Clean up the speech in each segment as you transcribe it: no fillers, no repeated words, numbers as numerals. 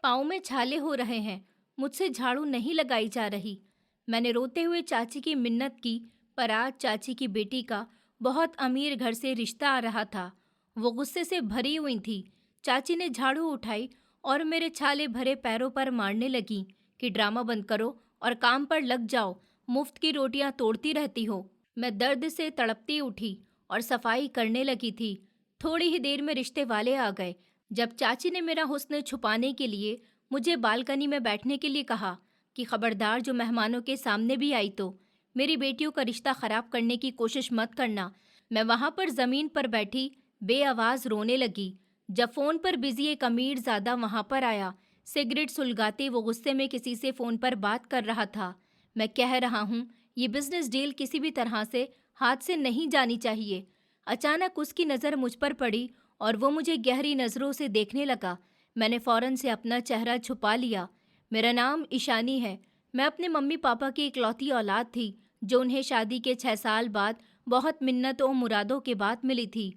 पाँव में छाले हो रहे हैं। मुझसे झाड़ू नहीं लगाई जा रही। मैंने रोते हुए चाची की मिन्नत की, पर आज चाची की बेटी का बहुत अमीर घर से रिश्ता आ रहा था। वो गुस्से से भरी हुई थी। चाची ने झाड़ू उठाई और मेरे छाले भरे पैरों पर मारने लगी कि ड्रामा बंद करो और काम पर लग जाओ, मुफ्त की रोटियां तोड़ती रहती हो। मैं दर्द से तड़पती उठी और सफाई करने लगी थी। थोड़ी ही देर में रिश्ते वाले आ गए। जब चाची ने मेरा हुस्न छुपाने के लिए मुझे बालकनी में बैठने के लिए कहा कि खबरदार जो मेहमानों के सामने भी आई तो मेरी बेटियों का रिश्ता खराब करने की कोशिश मत करना, मैं वहां पर जमीन पर बैठी बेआवाज रोने लगी। जब फोन पर बिजी एक अमीर ज़्यादा वहां पर आया, सिगरेट सुलगाते वो गुस्से में किसी से फोन पर बात कर रहा था। मैं कह रहा हूँ, ये बिजनेस डील किसी भी तरह से हाथ से नहीं जानी चाहिए। अचानक उसकी नज़र मुझ पर पड़ी और वो मुझे गहरी नज़रों से देखने लगा। मैंने फौरन से अपना चेहरा छुपा लिया। मेरा नाम ईशानी है। मैं अपने मम्मी पापा की इकलौती औलाद थी, जो उन्हें शादी के 6 साल बाद बहुत मिन्नतों और मुरादों के बाद मिली थी।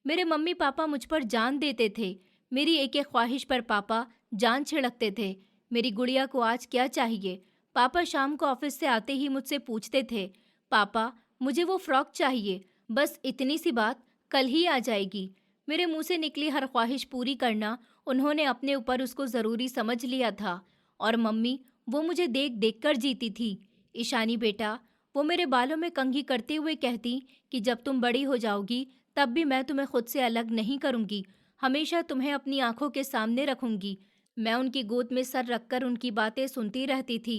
मेरे मम्मी पापा मुझ पर जान देते थे। मेरी एक एक ख्वाहिश पर पापा जान छिड़कते थे। मेरी गुड़िया को आज क्या चाहिए? पापा शाम को ऑफिस से आते ही मुझसे पूछते थे, पापा मुझे वो फ्रॉक चाहिए। बस इतनी सी बात, कल ही आ जाएगी। मेरे मुंह से निकली हर ख्वाहिश पूरी करना उन्होंने अपने ऊपर उसको ज़रूरी समझ लिया था। और मम्मी, वो मुझे देख देख कर जीती थी। ईशानी बेटा, वो मेरे बालों में कंघी करते हुए कहती कि जब तुम बड़ी हो जाओगी तब भी मैं तुम्हें खुद से अलग नहीं करूंगी, हमेशा तुम्हें अपनी आंखों के सामने रखूंगी। मैं उनकी गोद में सर रखकर उनकी बातें सुनती रहती थी।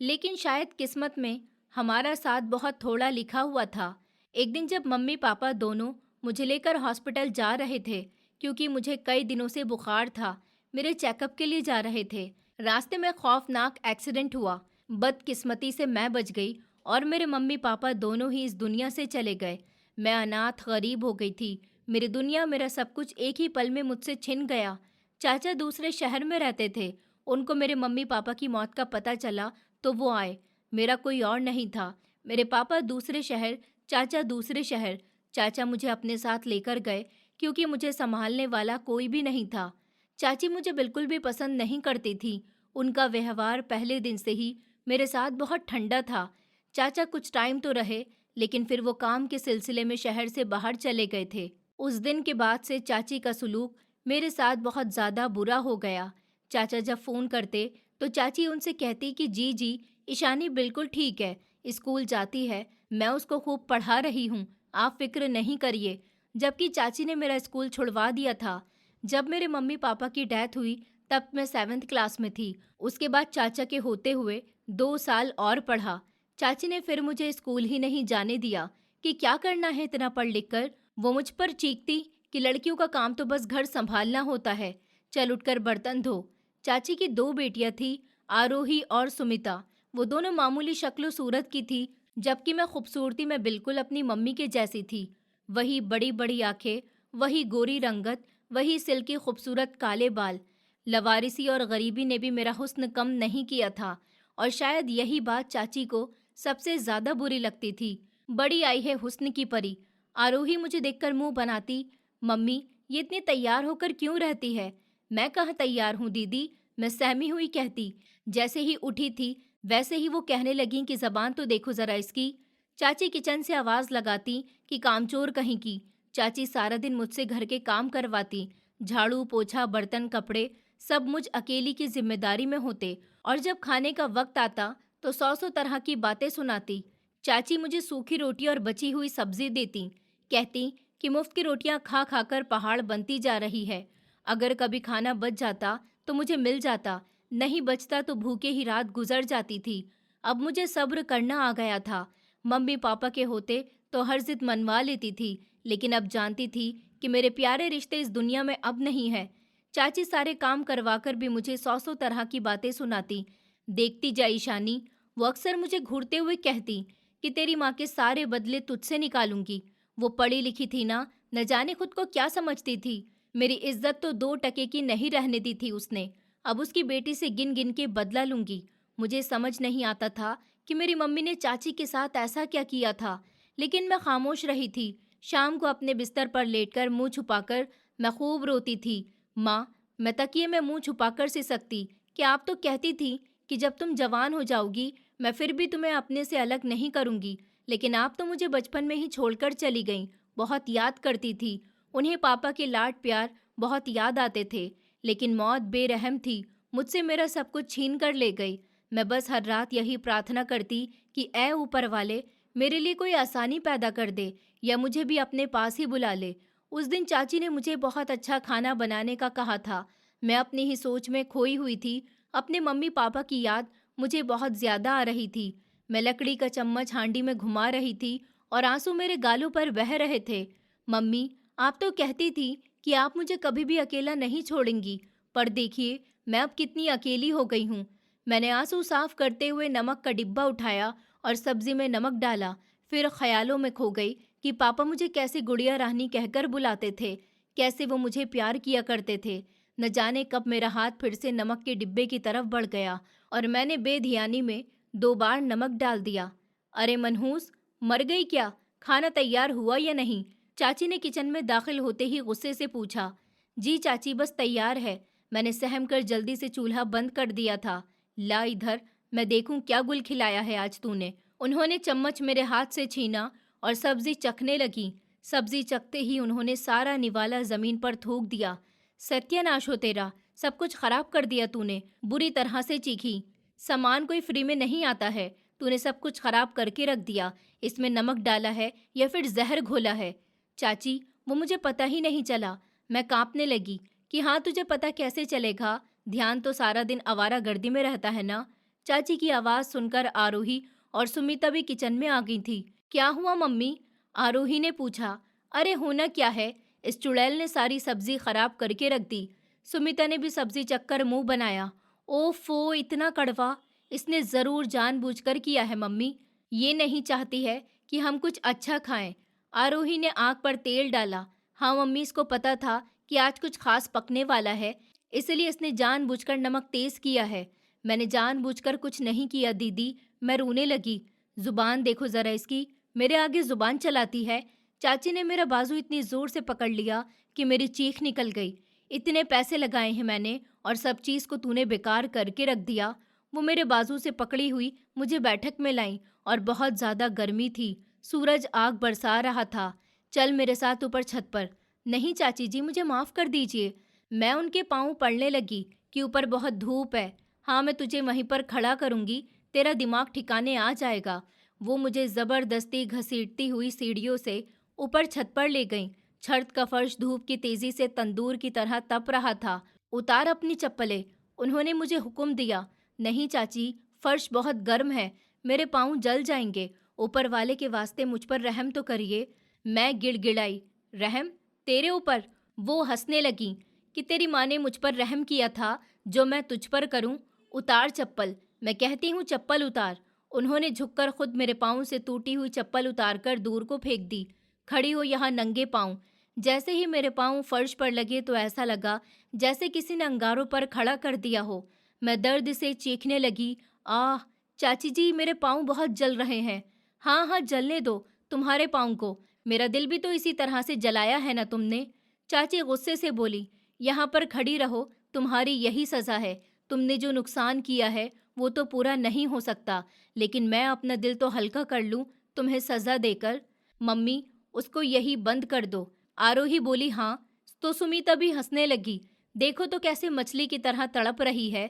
लेकिन शायद किस्मत में हमारा साथ बहुत थोड़ा लिखा हुआ था। एक दिन जब मम्मी पापा दोनों मुझे लेकर हॉस्पिटल जा रहे थे, क्योंकि मुझे कई दिनों से बुखार था, मेरे चेकअप के लिए जा रहे थे, रास्ते में खौफनाक एक्सीडेंट हुआ। बदकिस्मती से मैं बच गई और मेरे मम्मी पापा दोनों ही इस दुनिया से चले गए। मैं अनाथ गरीब हो गई थी। मेरी दुनिया, मेरा सब कुछ एक ही पल में मुझसे छिन गया। चाचा दूसरे शहर में रहते थे। उनको मेरे मम्मी पापा की मौत का पता चला तो वो आए। मेरा कोई और नहीं था। मेरे पापा दूसरे शहर, चाचा दूसरे शहर। चाचा मुझे अपने साथ लेकर गए क्योंकि मुझे संभालने वाला कोई भी नहीं था। चाची मुझे बिल्कुल भी पसंद नहीं करती थी। उनका व्यवहार पहले दिन से ही मेरे साथ बहुत ठंडा था। चाचा कुछ टाइम तो रहे, लेकिन फिर वो काम के सिलसिले में शहर से बाहर चले गए थे। उस दिन के बाद से चाची का सलूक मेरे साथ बहुत ज़्यादा बुरा हो गया। चाचा जब फ़ोन करते तो चाची उनसे कहती कि जी जी, ईशानी बिल्कुल ठीक है, स्कूल जाती है, मैं उसको खूब पढ़ा रही हूँ, आप फिक्र नहीं करिए। जबकि चाची ने मेरा स्कूल छुड़वा दिया था। जब मेरे मम्मी पापा की डेथ हुई तब मैं 7th क्लास में थी। उसके बाद चाचा के होते हुए 2 साल और पढ़ा। चाची ने फिर मुझे स्कूल ही नहीं जाने दिया कि क्या करना है इतना पढ़ लिख कर। वो मुझ पर चीखती कि लड़कियों का काम तो बस घर संभालना होता है, चल उठकर बर्तन धो। चाची की 2 बेटियां थी, आरोही और सुमिता। वो दोनों मामूली शक्ल सूरत की थी, जबकि मैं खूबसूरती में बिल्कुल अपनी मम्मी के जैसी थी। वही बड़ी बड़ी आंखें, वही गोरी रंगत, वही सिल्की खूबसूरत काले बाल। लवारिसी और गरीबी ने भी मेरा हुस्न कम नहीं किया था। और शायद यही बात चाची को सबसे ज्यादा बुरी लगती थी। बड़ी आई है हुस्न की परी। आरोही मुझे देखकर मुंह बनाती, मम्मी ये इतनी तैयार होकर क्यों रहती है? मैं कहाँ तैयार हूँ दीदी, मैं सहमी हुई कहती। जैसे ही उठी थी वैसे ही वो कहने लगी कि जबान तो देखो जरा इसकी। चाची किचन से आवाज लगाती कि कामचोर कहीं की। चाची सारा दिन मुझसे घर के काम करवाती, झाड़ू पोछा बर्तन कपड़े सब मुझ अकेली की जिम्मेदारी में होते। और जब खाने का वक्त आता तो 100 तरह की बातें सुनाती। चाची मुझे सूखी रोटी और बची हुई सब्जी देती, कहती कि मुफ्त की रोटियां खा खाकर पहाड़ बनती जा रही है। अगर कभी खाना बच जाता तो मुझे मिल जाता, नहीं बचता तो भूखे ही रात गुजर जाती थी। अब मुझे सब्र करना आ गया था। मम्मी पापा के होते तो हर जिद मनवा लेती थी, लेकिन अब जानती थी कि मेरे प्यारे रिश्ते इस दुनिया में अब नहीं है। चाची सारे काम करवाकर भी मुझे 100 तरह की बातें सुनाती। देखती जा ईशानी, वो अक्सर मुझे घूरते हुए कहती कि तेरी माँ के सारे बदले तुझसे निकालूंगी। वो पढ़ी लिखी थी ना, न जाने खुद को क्या समझती थी। मेरी इज्जत तो 2 टके की नहीं रहने दी थी उसने। अब उसकी बेटी से गिन गिन के बदला लूंगी। मुझे समझ नहीं आता था कि मेरी मम्मी ने चाची के साथ ऐसा क्या किया था, लेकिन मैं खामोश रही थी। शाम को अपने बिस्तर पर लेटकर मुंह छुपाकर मैं खूब रोती थी। माँ, मैं तकिए में मुंह छुपाकर सी सकती कि आप तो कहती थी कि जब तुम जवान हो जाओगी मैं फिर भी तुम्हें अपने से अलग नहीं करूंगी, लेकिन आप तो मुझे बचपन में ही छोड़कर चली गईं। बहुत याद करती थी। उन्हें पापा के लाड प्यार बहुत याद आते थे, लेकिन मौत बेरहम थी। मुझसे मेरा सब कुछ छीन कर ले गई। मैं बस हर रात यही प्रार्थना करती कि ऐ ऊपर वाले, मेरे लिए कोई आसानी पैदा कर दे या मुझे भी अपने पास ही बुला ले। उस दिन चाची ने मुझे बहुत अच्छा खाना बनाने का कहा था। मैं अपनी ही सोच में खोई हुई थी। अपने मम्मी पापा की याद मुझे बहुत ज्यादा आ रही थी। मैं लकड़ी का चम्मच हांडी में घुमा रही थी और आंसू मेरे गालों पर बह रहे थे। मम्मी, आप तो कहती थी कि आप मुझे कभी भी अकेला नहीं छोड़ेंगी, पर देखिए मैं अब कितनी अकेली हो गई हूँ। मैंने आंसू साफ करते हुए नमक का डिब्बा उठाया और सब्जी में नमक डाला। फिर ख्यालों में खो गई कि पापा मुझे कैसे गुड़िया रानी कहकर बुलाते थे, कैसे वो मुझे प्यार किया करते थे। न जाने कब मेरा हाथ फिर से नमक के डिब्बे की तरफ बढ़ गया और मैंने बेधियानी में 2 बार नमक डाल दिया। अरे मनहूस, मर गई क्या? खाना तैयार हुआ या नहीं? चाची ने किचन में दाखिल होते ही गुस्से से पूछा। जी चाची, बस तैयार है। मैंने सहम कर जल्दी से चूल्हा बंद कर दिया था। ला इधर, मैं देखूं क्या गुल खिलाया है आज तूने। उन्होंने चम्मच मेरे हाथ से छीना और सब्जी चखने लगी। सब्जी चखते ही उन्होंने सारा निवाला जमीन पर थूक दिया। सत्यानाश हो तेरा, सब कुछ खराब कर दिया तूने। बुरी तरह से चीखी। सामान कोई फ्री में नहीं आता है। तूने सब कुछ खराब करके रख दिया। इसमें नमक डाला है या फिर जहर घोला है? चाची, वो मुझे पता ही नहीं चला। मैं कांपने लगी कि हाँ, तुझे पता कैसे चलेगा? ध्यान तो सारा दिन आवारागर्दी में रहता है ना। चाची की आवाज सुनकर आरोही और सुमिता भी किचन में आ गई थी। क्या हुआ मम्मी? आरोही ने पूछा। अरे होना क्या है, इस चुड़ैल ने सारी सब्जी खराब करके रख दी। सुमिता ने भी सब्जी चखकर मुंह बनाया। ओफो, इतना कड़वा! इसने जरूर जानबूझकर किया है मम्मी। ये नहीं चाहती है कि हम कुछ अच्छा खाएं। आरोही ने आंख पर तेल डाला। हाँ मम्मी, इसको पता था कि आज कुछ खास पकने वाला है, इसलिए इसने जानबूझकर नमक तेज किया है। मैंने जानबूझकर कुछ नहीं किया दीदी। मैं रोने लगी। जुबान देखो जरा इसकी, मेरे आगे जुबान चलाती है। चाची ने मेरा बाजू इतनी जोर से पकड़ लिया कि मेरी चीख निकल गई। इतने पैसे लगाए हैं मैंने और सब चीज को तूने बेकार करके रख दिया। वो मेरे बाजू से पकड़ी हुई मुझे बैठक में लाई और बहुत ज्यादा गर्मी थी। सूरज आग बरसा रहा था। चल मेरे साथ ऊपर छत पर। नहीं चाची जी, मुझे माफ कर दीजिए। मैं उनके पाँव पड़ने लगी कि ऊपर बहुत धूप है। हाँ, मैं तुझे वहीं पर खड़ा करूंगी, तेरा दिमाग ठिकाने आ जाएगा। वो मुझे जबरदस्ती घसीटती हुई सीढ़ियों से ऊपर छत पर ले गईं। छत का फर्श धूप की तेजी से तंदूर की तरह तप रहा था। उतार अपनी चप्पलें, उन्होंने मुझे हुक्म दिया। नहीं चाची, फर्श बहुत गर्म है, मेरे पाँव जल जाएंगे। ऊपर वाले के वास्ते मुझ पर रहम तो करिए। मैं गिड़गिड़ाई। रहम? तेरे ऊपर? वो हंसने लगी कि तेरी माँ ने मुझ पर रहम किया था, जो मैं तुझ पर करूं? उतार चप्पल, मैं कहती हूँ चप्पल उतार। उन्होंने झुककर खुद मेरे पाँव से टूटी हुई चप्पल उतारकर दूर को फेंक दी। खड़ी हो यहाँ नंगे पाँव। जैसे ही मेरे पाँव फर्श पर लगे तो ऐसा लगा जैसे किसी ने अंगारों पर खड़ा कर दिया हो। मैं दर्द से चीखने लगी। आह! चाची जी, मेरे पाँव बहुत जल रहे हैं। हाँ हाँ, जलने दो तुम्हारे पाँव को। मेरा दिल भी तो इसी तरह से जलाया है ना तुमने। चाची गुस्से से बोली। यहाँ पर खड़ी रहो, तुम्हारी यही सजा है। तुमने जो नुकसान किया है वो तो पूरा नहीं हो सकता, लेकिन मैं अपना दिल तो हल्का कर लूं तुम्हें सजा देकर। मम्मी, उसको यही बंद कर दो। आरोही बोली। हाँ, तो सुमिता भी हंसने लगी। देखो तो कैसे मछली की तरह तड़प रही है।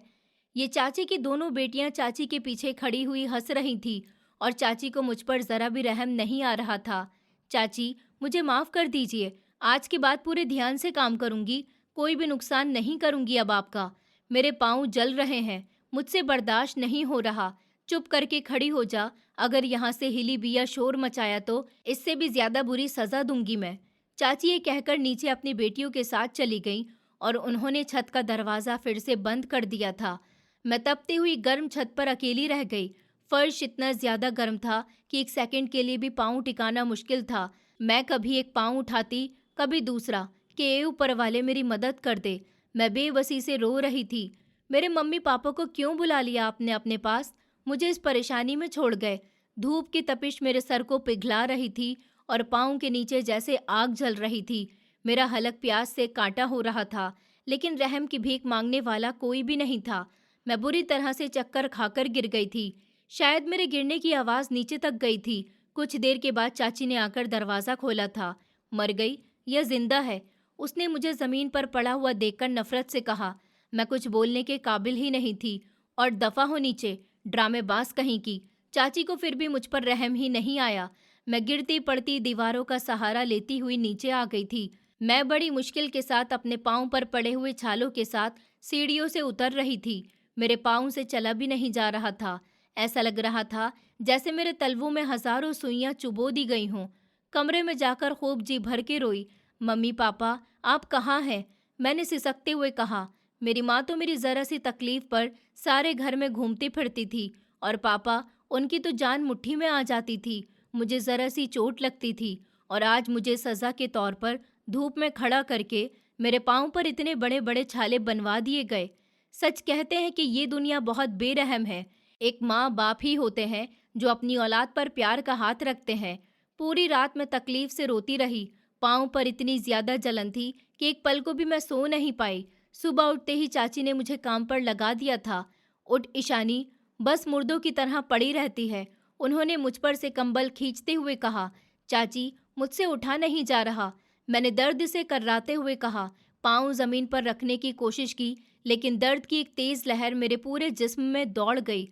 ये चाची की दोनों बेटियां चाची के पीछे खड़ी हुई हंस रही थी और चाची को मुझ पर जरा भी रहम नहीं आ रहा था। चाची, मुझे माफ कर दीजिए। आज के बाद पूरे ध्यान से काम करूंगी, कोई भी नुकसान नहीं करूंगी अब आपका। मेरे पाँव जल रहे हैं, मुझसे बर्दाश्त नहीं हो रहा। चुप करके खड़ी हो जा। अगर यहाँ से हिली भी या शोर मचाया तो इससे भी ज्यादा बुरी सजा दूंगी मैं। चाची ये कहकर नीचे अपनी बेटियों के साथ चली गईं और उन्होंने छत का दरवाजा फिर से बंद कर दिया था। मैं तपती हुई गर्म छत पर अकेली रह गई। फर्श इतना ज्यादा गर्म था कि एक सेकंड के लिए भी पाँव टिकाना मुश्किल था। मैं कभी एक पाँव उठाती, कभी दूसरा, कि ए ऊपर वाले मेरी मदद कर दे। मैं बेबसी से रो रही थी। मेरे मम्मी पापा को क्यों बुला लिया आपने अपने पास? मुझे इस परेशानी में छोड़ गए। धूप की तपिश मेरे सर को पिघला रही थी और पाँव के नीचे जैसे आग जल रही थी। मेरा हलक प्यास से कांटा हो रहा था। लेकिन रहम की भीख मांगने वाला कोई भी नहीं था। मैं बुरी तरह से चक्कर खाकर गिर गई थी। शायद मेरे गिरने की आवाज़ नीचे तक गई थी। कुछ देर के बाद चाची ने आकर दरवाज़ा खोला था। मर गई या जिंदा है? उसने मुझे ज़मीन पर पड़ा हुआ देखकर नफरत से कहा। मैं कुछ बोलने के काबिल ही नहीं थी। और दफ़ा हो नीचे, ड्रामेबाज कहीं की। चाची को फिर भी मुझ पर रहम ही नहीं आया। मैं गिरती पड़ती दीवारों का सहारा लेती हुई नीचे आ गई थी। मैं बड़ी मुश्किल के साथ अपने पाँव पर पड़े हुए छालों के साथ सीढ़ियों से उतर रही थी। मेरे पाँव से चला भी नहीं जा रहा था। ऐसा लग रहा था जैसे मेरे तलवों में हजारों सुइयां चुबो दी गई हों। कमरे में जाकर खूब जी भर के रोई। मम्मी पापा, आप कहाँ हैं? मैंने सिसकते हुए कहा। मेरी माँ तो मेरी ज़रा सी तकलीफ पर सारे घर में घूमती फिरती थी, और पापा, उनकी तो जान मुट्ठी में आ जाती थी। मुझे ज़रा सी चोट लगती थी, और आज मुझे सज़ा के तौर पर धूप में खड़ा करके मेरे पाँव पर इतने बड़े बड़े छाले बनवा दिए गए। सच कहते हैं कि ये दुनिया बहुत बेरहम है। एक माँ बाप ही होते हैं जो अपनी औलाद पर प्यार का हाथ रखते हैं। पूरी रात मैं तकलीफ से रोती रही। पाँव पर इतनी ज्यादा जलन थी कि एक पल को भी मैं सो नहीं पाई। सुबह उठते ही चाची ने मुझे काम पर लगा दिया था। उठ ईशानी, बस मुर्दों की तरह पड़ी रहती है। उन्होंने मुझ पर से कंबल खींचते हुए कहा। चाची, मुझसे उठा नहीं जा रहा। मैंने दर्द से कर्राते हुए कहा। पाँव जमीन पर रखने की कोशिश की, लेकिन दर्द की एक तेज लहर मेरे पूरे जिस्म में दौड़ गई।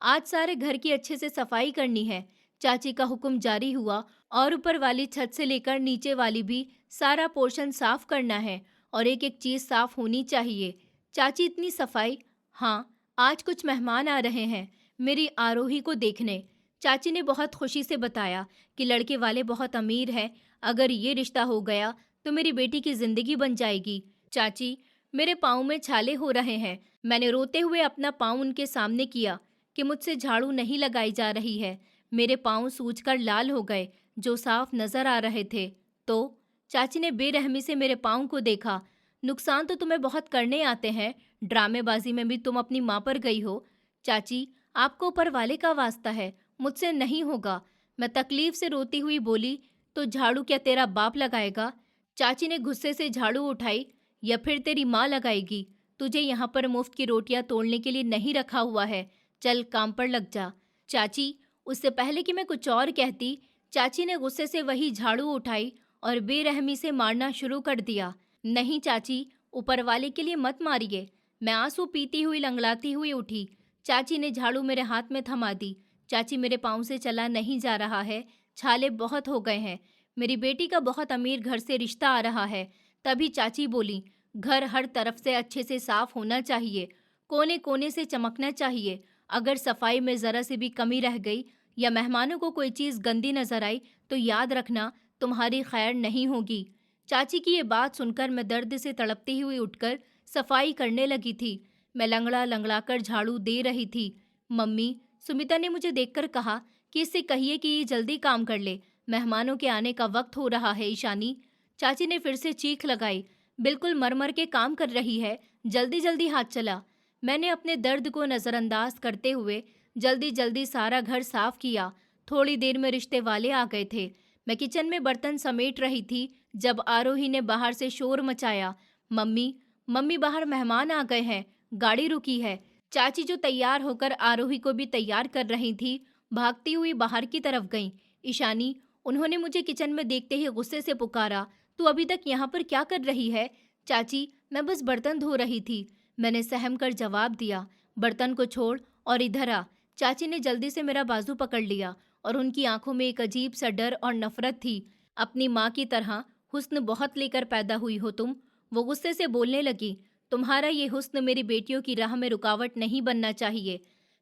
आज सारे घर की अच्छे से सफाई करनी है। चाची का हुक्म जारी हुआ, और ऊपर वाली छत से लेकर नीचे वाली भी सारा पोर्शन साफ करना है, और एक एक चीज साफ होनी चाहिए। चाची, इतनी सफाई? हाँ, आज कुछ मेहमान आ रहे हैं मेरी आरोही को देखने। चाची ने बहुत खुशी से बताया कि लड़के वाले बहुत अमीर हैं। अगर ये रिश्ता हो गया तो मेरी बेटी की जिंदगी बन जाएगी। चाची, मेरे पाँव में छाले हो रहे हैं। मैंने रोते हुए अपना पाँव उनके सामने किया कि मुझसे झाड़ू नहीं लगाई जा रही है। मेरे पाँव सूजकर लाल हो गए, जो साफ नजर आ रहे थे। तो चाची ने बेरहमी से मेरे पाँव को देखा। नुकसान तो तुम्हें बहुत करने आते हैं। ड्रामेबाजी में भी तुम अपनी माँ पर गई हो। चाची, आपको ऊपर वाले का वास्ता है, मुझसे नहीं होगा। मैं तकलीफ से रोती हुई बोली। तो झाड़ू क्या तेरा बाप लगाएगा? चाची ने गुस्से से झाड़ू उठाई। या फिर तेरी माँ लगाएगी? तुझे यहाँ पर मुफ्त की रोटियां तोड़ने के लिए नहीं रखा हुआ है। चल काम पर लग जा। चाची, उससे पहले कि मैं कुछ और कहती, चाची ने गुस्से से वही झाड़ू उठाई और बेरहमी से मारना शुरू कर दिया। नहीं चाची, ऊपर वाले के लिए मत मारिए। मैं आंसू पीती हुई लंगड़ाती हुई उठी। चाची ने झाड़ू मेरे हाथ में थमा दी। चाची, मेरे पाँव से चला नहीं जा रहा है। छाले बहुत हो गए हैं। मेरी बेटी का बहुत अमीर घर से रिश्ता आ रहा है। तभी चाची बोली, घर हर तरफ से अच्छे से साफ होना चाहिए, कोने कोने से चमकना चाहिए। अगर सफाई में ज़रा सी भी कमी रह गई या मेहमानों को कोई चीज़ गंदी नजर आई तो याद रखना, तुम्हारी खैर नहीं होगी। चाची की ये बात सुनकर मैं दर्द से तड़पती हुई उठकर सफाई करने लगी थी। मैं लंगड़ा लंगड़ा कर झाड़ू दे रही थी। मम्मी, सुमिता ने मुझे देखकर कहा कि इससे कहिए कि ये जल्दी काम कर ले, मेहमानों के आने का वक्त हो रहा है। ईशानी, चाची ने फिर से चीख लगाई। बिल्कुल मर के काम कर रही है, जल्दी जल्दी हाथ चला। मैंने अपने दर्द को नज़रअंदाज करते हुए जल्दी जल्दी सारा घर साफ किया। थोड़ी देर में रिश्ते वाले आ गए थे। मैं किचन में बर्तन समेट रही थी जब आरोही ने बाहर से शोर मचाया। मम्मी, मम्मी, बाहर मेहमान आ गए हैं, गाड़ी रुकी है। चाची, जो तैयार होकर आरोही को भी तैयार कर रही थी, भागती हुई बाहर की तरफ गईं। ईशानी, उन्होंने मुझे किचन में देखते ही गुस्से से पुकारा। तू अभी तक यहाँ पर क्या कर रही है? चाची, मैं बस बर्तन धो रही थी, मैंने सहम कर जवाब दिया। बर्तन को छोड़ और इधर आ। चाची ने जल्दी से मेरा बाजू पकड़ लिया और उनकी आंखों में एक अजीब सा डर और नफरत थी। अपनी माँ की तरह हुस्न बहुत लेकर पैदा हुई हो तुम। वो गुस्से से बोलने लगी। तुम्हारा ये हुस्न मेरी बेटियों की राह में रुकावट नहीं बनना चाहिए।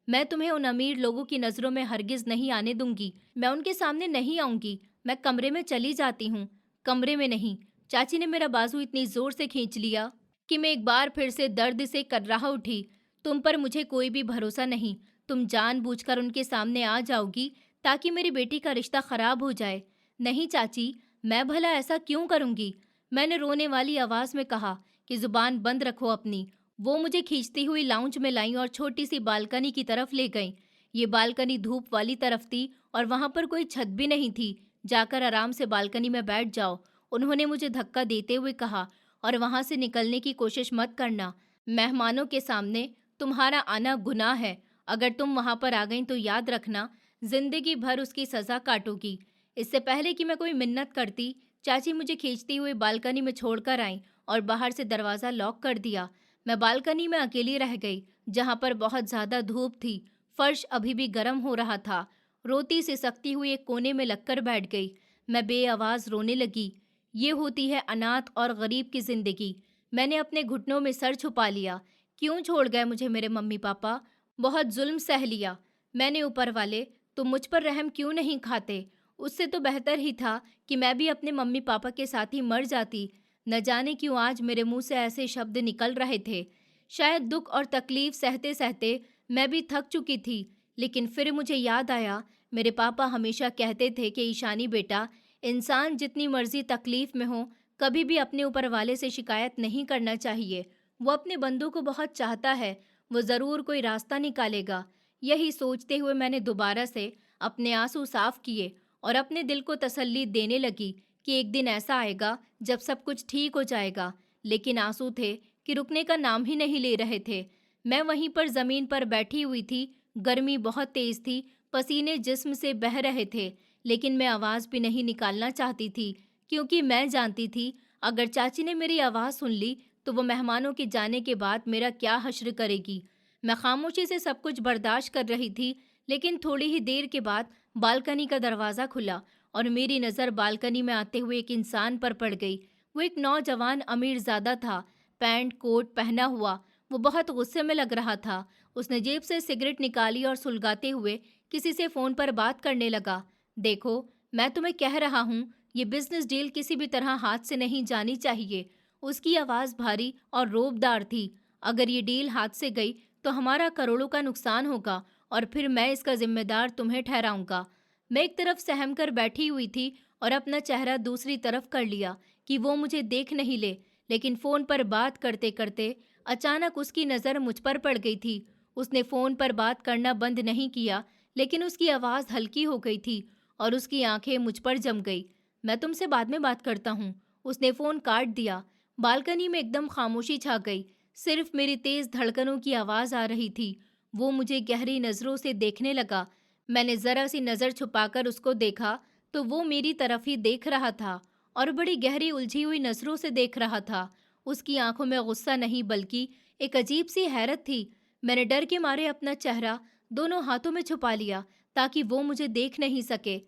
मैं तुम्हें उन अमीर लोगों की नज़रों में हरगिज नहीं आने दूंगी। मैं उनके सामने नहीं आऊंगी। मैं कमरे में चली जाती हूँ। कमरे में नहीं। चाची ने मेरा बाजू इतनी जोर से खींच लिया कि मैं एक बार फिर से दर्द से कर्राह उठी। तुम पर मुझे कोई भी भरोसा नहीं। तुम जानबूझकर उनके सामने आ जाओगी ताकि मेरी बेटी का रिश्ता खराब हो जाए। नहीं चाची, मैं भला ऐसा क्यों करूंगी? मैंने रोने वाली आवाज में कहा कि जुबान बंद रखो अपनी। वो मुझे खींचती हुई लाउंज में लाई और छोटी सी बालकनी की तरफ ले गई। ये बालकनी धूप वाली तरफ थी और वहां पर कोई छत भी नहीं थी। जाकर आराम से बालकनी में बैठ जाओ, उन्होंने मुझे धक्का देते हुए कहा। और वहाँ से निकलने की कोशिश मत करना। मेहमानों के सामने तुम्हारा आना गुनाह है। अगर तुम वहाँ पर आ गई तो याद रखना, जिंदगी भर उसकी सज़ा काटोगी। इससे पहले कि मैं कोई मिन्नत करती, चाची मुझे खींचती हुई बालकनी में छोड़कर आई और बाहर से दरवाज़ा लॉक कर दिया। मैं बालकनी में अकेली रह गई, जहाँ पर बहुत ज़्यादा धूप थी। फर्श अभी भी गर्म हो रहा था। रोती सिसकती हुई एक कोने में लगकर बैठ गई। मैं बेआवाज़ रोने लगी। ये होती है अनाथ और गरीब की ज़िंदगी। मैंने अपने घुटनों में सर छुपा लिया। क्यों छोड़ गए मुझे मेरे मम्मी पापा? बहुत जुल्म सह लिया मैंने। ऊपर वाले, तुम मुझ पर रहम क्यों नहीं खाते? उससे तो बेहतर ही था कि मैं भी अपने मम्मी पापा के साथ ही मर जाती। न जाने क्यों आज मेरे मुंह से ऐसे शब्द निकल रहे थे। शायद दुख और तकलीफ सहते सहते मैं भी थक चुकी थी। लेकिन फिर मुझे याद आया, मेरे पापा हमेशा कहते थे कि ईशानी बेटा, इंसान जितनी मर्जी तकलीफ में हो, कभी भी अपने ऊपर वाले से शिकायत नहीं करना चाहिए। वो अपने बंदों को बहुत चाहता है, वो ज़रूर कोई रास्ता निकालेगा। यही सोचते हुए मैंने दोबारा से अपने आंसू साफ किए और अपने दिल को तसल्ली देने लगी कि एक दिन ऐसा आएगा जब सब कुछ ठीक हो जाएगा। लेकिन आंसू थे कि रुकने का नाम ही नहीं ले रहे थे। मैं वहीं पर ज़मीन पर बैठी हुई थी। गर्मी बहुत तेज़ थी, पसीने जिस्म से बह रहे थे, लेकिन मैं आवाज़ भी नहीं निकालना चाहती थी, क्योंकि मैं जानती थी अगर चाची ने मेरी आवाज़ सुन ली तो वो मेहमानों के जाने के बाद मेरा क्या हश्र करेगी। मैं खामोशी से सब कुछ बर्दाश्त कर रही थी, लेकिन थोड़ी ही देर के बाद बालकनी का दरवाज़ा खुला और मेरी नज़र बालकनी में आते हुए एक इंसान पर पड़ गई। वो एक नौजवान अमीरज़ादा था, पैंट कोट पहना हुआ। वो बहुत गुस्से में लग रहा था। उसने जेब से सिगरेट निकाली और सुलगाते हुए किसी से फ़ोन पर बात करने लगा। देखो, मैं तुम्हें कह रहा हूँ, ये बिजनेस डील किसी भी तरह हाथ से नहीं जानी चाहिए। उसकी आवाज़ भारी और रोबदार थी। अगर ये डील हाथ से गई तो हमारा करोड़ों का नुकसान होगा और फिर मैं इसका जिम्मेदार तुम्हें ठहराऊंगा। मैं एक तरफ सहम कर बैठी हुई थी और अपना चेहरा दूसरी तरफ कर लिया कि वो मुझे देख नहीं ले। लेकिन फ़ोन पर बात करते करते अचानक उसकी नज़र मुझ पर पड़ गई थी। उसने फ़ोन पर बात करना बंद नहीं किया, लेकिन उसकी आवाज़ हल्की हो गई थी और उसकी आंखें मुझ पर जम गई। मैं तुमसे बाद में बात करता हूँ। उसने फ़ोन काट दिया। बालकनी में एकदम खामोशी छा गई। सिर्फ मेरी तेज़ धड़कनों की आवाज़ आ रही थी। वो मुझे गहरी नज़रों से देखने लगा। मैंने ज़रा सी नज़र छुपाकर उसको देखा तो वो मेरी तरफ ही देख रहा था और बड़ी गहरी उलझी हुई नज़रों से देख रहा था। उसकी आंखों में गुस्सा नहीं बल्कि एक अजीब सी हैरत थी। मैंने डर के मारे अपना चेहरा दोनों हाथों में छुपा लिया ताकि वो मुझे देख नहीं सके।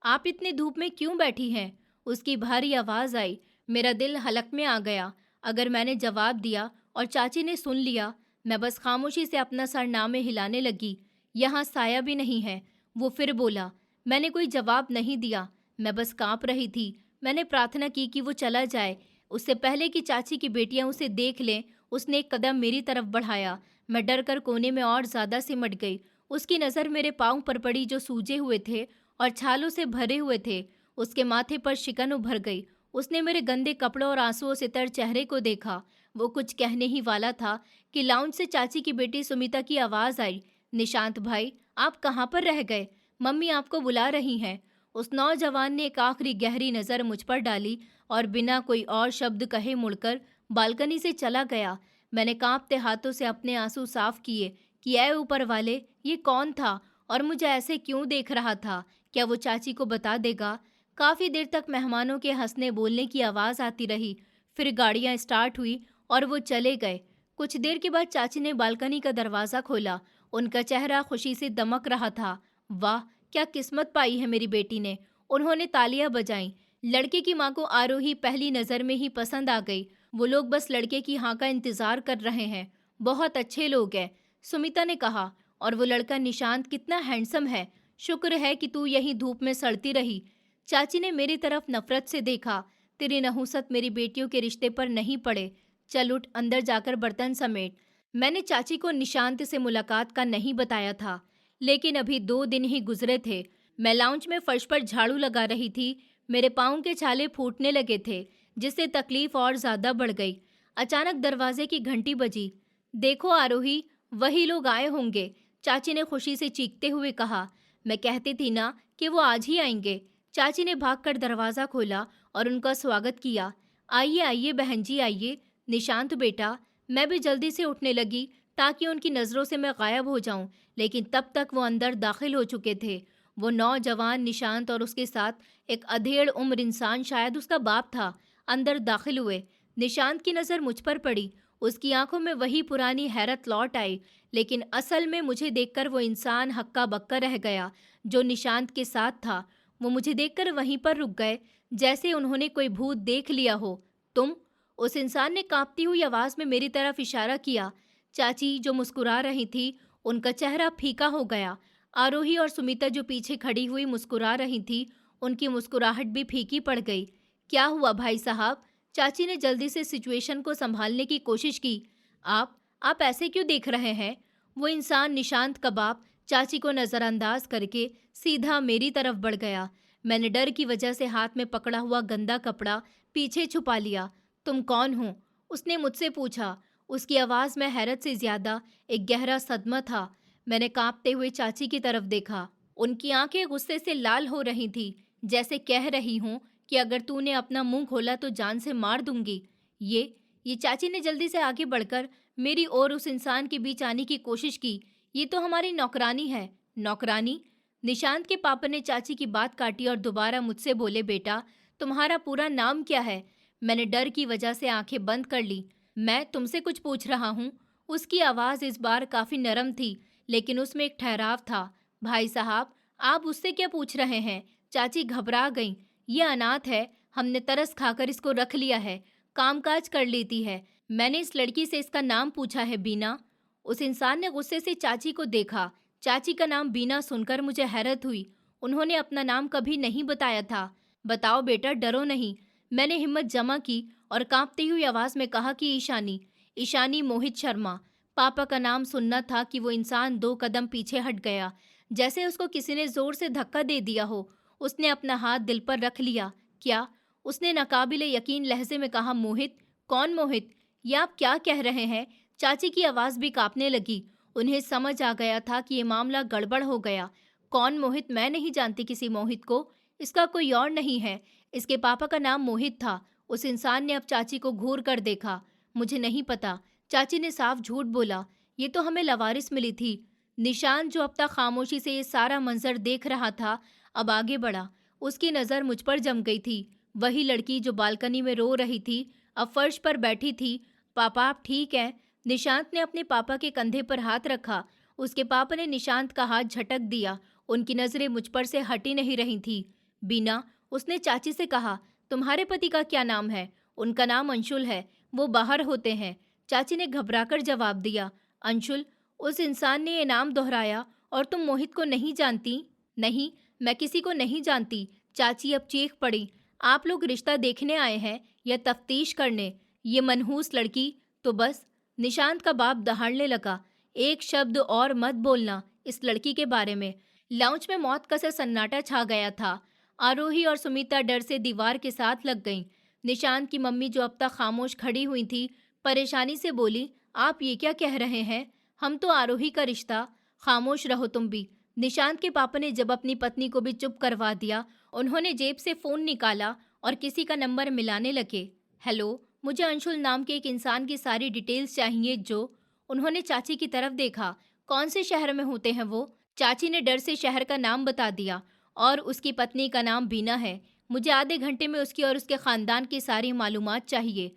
आप इतनी धूप में क्यों बैठी हैं? उसकी भारी आवाज़ आई। मेरा दिल हलक में आ गया। अगर मैंने जवाब दिया और चाची ने सुन लिया। मैं बस खामोशी से अपना सर नामे हिलाने लगी। यहाँ साया भी नहीं है। वो फिर बोला। मैंने कोई जवाब नहीं दिया। मैं बस कांप रही थी। मैंने प्रार्थना की कि वो चला जाए, उससे पहले कि चाची की बेटियां उसे देख लें। उसने एक कदम मेरी तरफ बढ़ाया। मैं डर कर कोने में और ज़्यादा सिमट गई। उसकी नज़र मेरे पाँव पर पड़ी जो सूजे हुए थे और छालों से भरे हुए थे। उसके माथे पर शिकन उभर गई। उसने मेरे गंदे कपड़ों और आंसुओं से तर चेहरे को देखा। वो कुछ कहने ही वाला था कि लाउंज से चाची की बेटी सुमिता की आवाज़ आई। निशांत भाई, आप कहाँ पर रह गए? मम्मी आपको बुला रही हैं। उस नौजवान ने एक आखिरी गहरी नज़र मुझ पर डाली और बिना कोई और शब्द कहे मुड़कर बालकनी से चला गया। मैंने कांपते हाथों से अपने आंसू साफ किए कि ऐ ऊपर वाले, ये कौन था और मुझे ऐसे क्यों देख रहा था? क्या वो चाची को बता देगा? काफ़ी देर तक मेहमानों के हंसने बोलने की आवाज़ आती रही। फिर गाड़ियाँ स्टार्ट हुई और वो चले गए। कुछ देर के बाद चाची ने बालकनी का दरवाज़ा खोला। उनका चेहरा खुशी से दमक रहा था। वाह, क्या किस्मत पाई है मेरी बेटी ने। उन्होंने तालियां बजाईं। लड़के की माँ को आरोही पहली नज़र में ही पसंद आ गई। वो लोग बस लड़के की हाँ का इंतज़ार कर रहे हैं। बहुत अच्छे लोग हैं, सुमिता ने कहा। और वो लड़का निशांत कितना हैंडसम है। शुक्र है कि तू यहीं धूप में सड़ती रही। चाची ने मेरी तरफ नफरत से देखा। तेरी नहुसत मेरी बेटियों के रिश्ते पर नहीं पड़े। चल उठ, अंदर जाकर बर्तन समेट। मैंने चाची को निशांत से मुलाकात का नहीं बताया था, लेकिन अभी 2 दिन ही गुजरे थे। मैं लाउंज में फर्श पर झाड़ू लगा रही थी। मेरे पाँव के छाले फूटने लगे थे, जिससे तकलीफ और ज़्यादा बढ़ गई। अचानक दरवाजे की घंटी बजी। देखो आरोही, वही लोग आए होंगे, चाची ने खुशी से चीखते हुए कहा। मैं कहती थी ना कि वो आज ही आएंगे। चाची ने भागकर दरवाज़ा खोला और उनका स्वागत किया। आइए आइए बहन जी आइए। निशांत बेटा। मैं भी जल्दी से उठने लगी ताकि उनकी नज़रों से मैं गायब हो जाऊं, लेकिन तब तक वो अंदर दाखिल हो चुके थे। वो नौजवान निशांत और उसके साथ एक अधेड़ उम्र इंसान, शायद उसका बाप था, अंदर दाखिल हुए। निशांत की नज़र मुझ पर पड़ी। उसकी आंखों में वही पुरानी हैरत लौट आई, लेकिन असल में मुझे देखकर वो इंसान हक्का बक्का रह गया जो निशांत के साथ था। वो मुझे देखकर वहीं पर रुक गए, जैसे उन्होंने कोई भूत देख लिया हो। तुम? उस इंसान ने कांपती हुई आवाज में मेरी तरफ इशारा किया। चाची जो मुस्कुरा रही थी, उनका चेहरा फीका हो गया। आरोही और सुमिता जो पीछे खड़ी हुई मुस्कुरा रही थी, उनकी मुस्कुराहट भी फीकी पड़ गई। क्या हुआ भाई साहब? चाची ने जल्दी से सिचुएशन को संभालने की कोशिश की। आप ऐसे क्यों देख रहे हैं? वो इंसान, निशांत का बाप, चाची को नजरअंदाज करके सीधा मेरी तरफ बढ़ गया। मैंने डर की वजह से हाथ में पकड़ा हुआ गंदा कपड़ा पीछे छुपा लिया। तुम कौन हो? उसने मुझसे पूछा। उसकी आवाज़ में हैरत से ज्यादा एक गहरा सदमा था। मैंने कांपते हुए चाची की तरफ देखा। उनकी आंखें गुस्से से लाल हो रही थी, जैसे कह रही हूं कि अगर तूने अपना मुंह खोला तो जान से मार दूंगी। ये चाची ने जल्दी से आगे बढ़कर मेरी और उस इंसान के बीच आने की कोशिश की। ये तो हमारी नौकरानी है। नौकरानी? निशांत के पापा ने चाची की बात काटी और दोबारा मुझसे बोले, बेटा तुम्हारा पूरा नाम क्या है? मैंने डर की वजह से आंखें बंद कर ली। मैं तुमसे कुछ पूछ रहा हूँ। उसकी आवाज़ इस बार काफ़ी नरम थी, लेकिन उसमें एक ठहराव था। भाई साहब, आप उससे क्या पूछ रहे हैं? चाची घबरा गईं। ये अनाथ है, हमने तरस खाकर इसको रख लिया है, कामकाज कर लेती है। मैंने इस लड़की से इसका नाम पूछा है, बीना। उस इंसान ने गुस्से से चाची को देखा। चाची का नाम बीना सुनकर मुझे हैरत हुई। उन्होंने अपना नाम कभी नहीं बताया था। बताओ बेटा, डरो नहीं। मैंने हिम्मत जमा की और कांपती हुई आवाज में कहा कि ईशानी। ईशानी मोहित शर्मा। पापा का नाम सुनना था कि वो इंसान 2 कदम पीछे हट गया, जैसे उसको किसी ने जोर से धक्का दे दिया हो। उसने अपना हाथ दिल पर रख लिया। क्या? उसने नाकाबिले यकीन लहजे में कहा, मोहित? कौन मोहित? ये आप क्या कह रहे हैं? चाची की आवाज भी कांपने लगी। उन्हें समझ आ गया था कि ये मामला गड़बड़ हो गया। कौन मोहित? मैं नहीं जानती किसी मोहित को। इसका कोई और नहीं है। इसके पापा का नाम मोहित था। उस इंसान ने अब चाची को घूर कर देखा। मुझे नहीं पता। चाची ने साफ झूठ बोला। ये तो हमें लवारिस मिली थी। निशांत, जो अब तक खामोशी से ये सारा मंजर देख रहा था, अब आगे बढ़ा। उसकी नज़र मुझ पर जम गई थी। वही लड़की जो बालकनी में रो रही थी, अब फर्श पर बैठी थी। पापा, आप ठीक हैं? निशांत ने अपने पापा के कंधे पर हाथ रखा। उसके पापा ने निशांत का हाथ झटक दिया। उनकी नज़रें मुझ पर से हटी नहीं रही थी। बीना, उसने चाची से कहा, तुम्हारे पति का क्या नाम है? उनका नाम अंशुल है। वो बाहर होते हैं। चाची ने घबराकर जवाब दिया। अंशुल? उस इंसान ने ये नाम दोहराया। और तुम मोहित को नहीं जानती? नहीं, मैं किसी को नहीं जानती। चाची अब चीख पड़ी। आप लोग रिश्ता देखने आए हैं या तफ्तीश करने? ये मनहूस लड़की तो बस। निशांत का बाप दहाड़ने लगा। एक शब्द और मत बोलना इस लड़की के बारे में। लाउंज में मौत का सा सन्नाटा छा गया था। आरोही और सुमिता डर से दीवार के साथ लग गईं। निशांत की मम्मी, जो अब तक खामोश खड़ी हुई थी, परेशानी से बोली, आप ये क्या कह रहे हैं? हम तो आरोही का रिश्ता। खामोश रहो तुम भी। निशांत के पापा ने जब अपनी पत्नी को भी चुप करवा दिया, उन्होंने जेब से फोन निकाला और किसी का नंबर मिलाने लगे। हेलो, मुझे अंशुल नाम के एक इंसान की सारी डिटेल्स चाहिए जो। उन्होंने चाची की तरफ देखा। कौन से शहर में होते हैं वो? चाची ने डर से शहर का नाम बता दिया। और उसकी पत्नी का नाम बीना है। मुझे आधे घंटे में उसकी और उसके खानदान की सारी मालूमात चाहिए।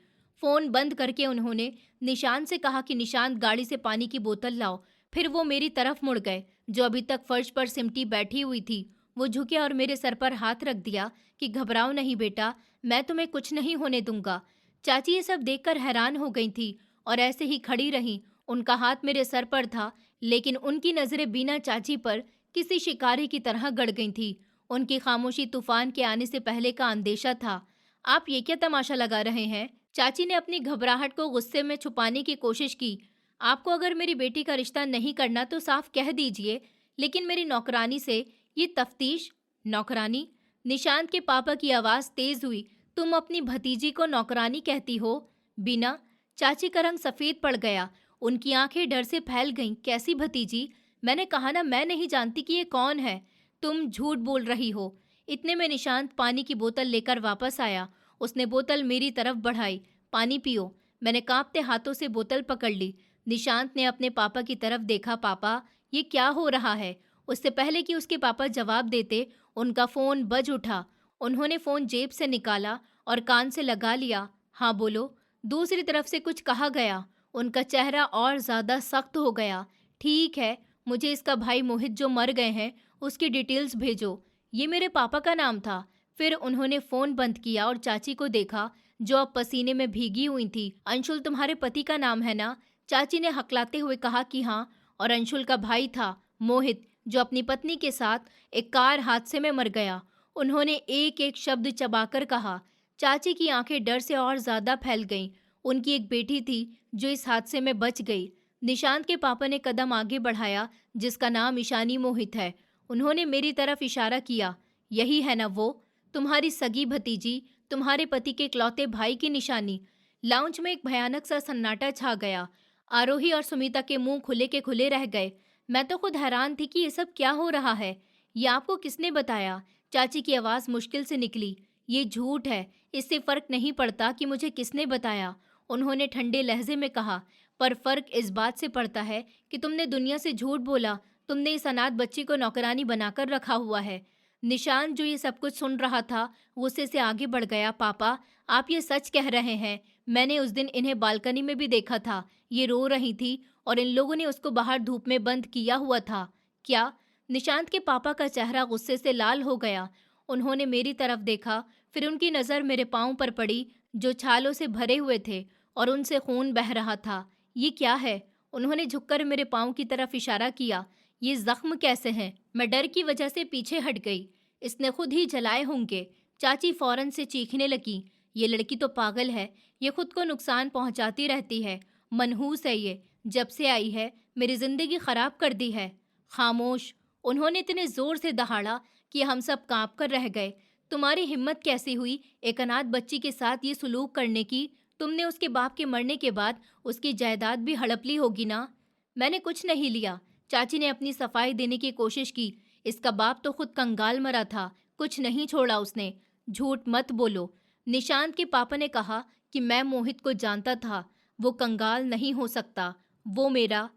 फोन बंद करके उन्होंने निशांत से कहा कि निशांत, गाड़ी से पानी की बोतल लाओ। फिर वो मेरी तरफ मुड़ गए, जो अभी तक फर्श पर सिमटी बैठी हुई थी। वो झुके और मेरे सर पर हाथ रख दिया कि घबराओ नहीं बेटा, मैं तुम्हें कुछ नहीं होने दूंगा। चाची ये सब देखकर हैरान हो गई थी और ऐसे ही खड़ी रहीं। उनका हाथ मेरे सर पर था, लेकिन उनकी नजरें बीना चाची पर किसी शिकारी की तरह गड़ गई थी। उनकी खामोशी तूफान के आने से पहले का अंदेशा था। आप ये क्या तमाशा लगा रहे हैं? चाची ने अपनी घबराहट को गुस्से में छुपाने की कोशिश की। आपको अगर मेरी बेटी का रिश्ता नहीं करना तो साफ कह दीजिए, लेकिन मेरी नौकरानी से ये तफ्तीश? नौकरानी? निशांत के पापा की आवाज तेज हुई। तुम अपनी भतीजी को नौकरानी कहती हो? बिना? चाची का रंग सफेद पड़ गया। उनकी आंखें डर से फैल गईं। कैसी भतीजी? मैंने कहा ना, मैं नहीं जानती कि ये कौन है। तुम झूठ बोल रही हो। इतने में निशांत पानी की बोतल लेकर वापस आया। उसने बोतल मेरी तरफ बढ़ाई। पानी पियो। मैंने कांपते हाथों से बोतल पकड़ ली। निशांत ने अपने पापा की तरफ देखा। पापा, ये क्या हो रहा है? उससे पहले कि उसके पापा जवाब देते, उनका फोन बज उठा। उन्होंने फोन जेब से निकाला और कान से लगा लिया। हाँ बोलो। दूसरी तरफ से कुछ कहा गया। उनका चेहरा और ज्यादा सख्त हो गया। ठीक है, मुझे इसका भाई मोहित जो मर गए हैं उसकी डिटेल्स भेजो। ये मेरे पापा का नाम था। फिर उन्होंने फोन बंद किया और चाची को देखा जो अब पसीने में भीगी हुई थी। अंशुल तुम्हारे पति का नाम है ना? चाची ने हकलाते हुए कहा कि हाँ। और अंशुल का भाई था मोहित, जो अपनी पत्नी के साथ एक कार हादसे में मर गया। उन्होंने एक एक शब्द चबाकर कहा। चाची की आंखें डर से और ज्यादा फैल गईं। उनकी एक बेटी थी जो इस हादसे में बच गई। निशांत के पापा ने कदम आगे बढ़ाया, जिसका नाम ईशानी मोहित है। उन्होंने मेरी तरफ इशारा किया। यही है ना वो, तुम्हारी सगी भतीजी, तुम्हारे पति के इकलौते भाई की निशानी। लाउंज में एक भयानक सा सन्नाटा छा गया। आरोही और सुमिता के मुंह खुले के खुले रह गए। मैं तो खुद हैरान थी कि ये सब क्या हो रहा है। ये आपको किसने बताया? चाची की आवाज मुश्किल से निकली। ये झूठ है, इससे फर्क नहीं पड़ता कि मुझे किसने बताया, उन्होंने ठंडे लहजे में कहा। पर फर्क इस बात से पड़ता है कि तुमने दुनिया से झूठ बोला। तुमने इस अनाथ बच्ची को नौकरानी बनाकर रखा हुआ है। निशांत, जो ये सब कुछ सुन रहा था, गुस्से से आगे बढ़ गया। पापा, आप ये सच कह रहे हैं? मैंने उस दिन इन्हें बालकनी में भी देखा था। ये रो रही थी और इन लोगों ने उसको बाहर धूप में बंद किया हुआ था। क्या? निशांत के पापा का चेहरा गुस्से से लाल हो गया। उन्होंने मेरी तरफ देखा, फिर उनकी नज़र मेरे पाँव पर पड़ी जो छालों से भरे हुए थे और उनसे खून बह रहा था। ये क्या है? उन्होंने झुककर मेरे पाँव की तरफ इशारा किया। ये जख्म कैसे हैं? मैं डर की वजह से पीछे हट गई। इसने खुद ही जलाए होंगे। चाची फौरन से चीखने लगी। ये लड़की तो पागल है, ये खुद को नुकसान पहुंचाती रहती है। मनहूस है ये, जब से आई है मेरी जिंदगी खराब कर दी है। खामोश, उन्होंने इतने जोर से दहाड़ा कि हम सब कांप कर रह गए। तुम्हारी हिम्मत कैसी हुई एक अनाथ बच्ची के साथ ये सुलूक करने की? तुमने उसके बाप के मरने के बाद उसकी जायदाद भी हड़प ली होगी ना? मैंने कुछ नहीं लिया। चाची ने अपनी सफाई देने की कोशिश की। इसका बाप तो खुद कंगाल मरा था, कुछ नहीं छोड़ा उसने। झूठ मत बोलो। निशांत के पापा ने कहा कि मैं मोहित को जानता था। वो कंगाल नहीं हो सकता। वो मेरा।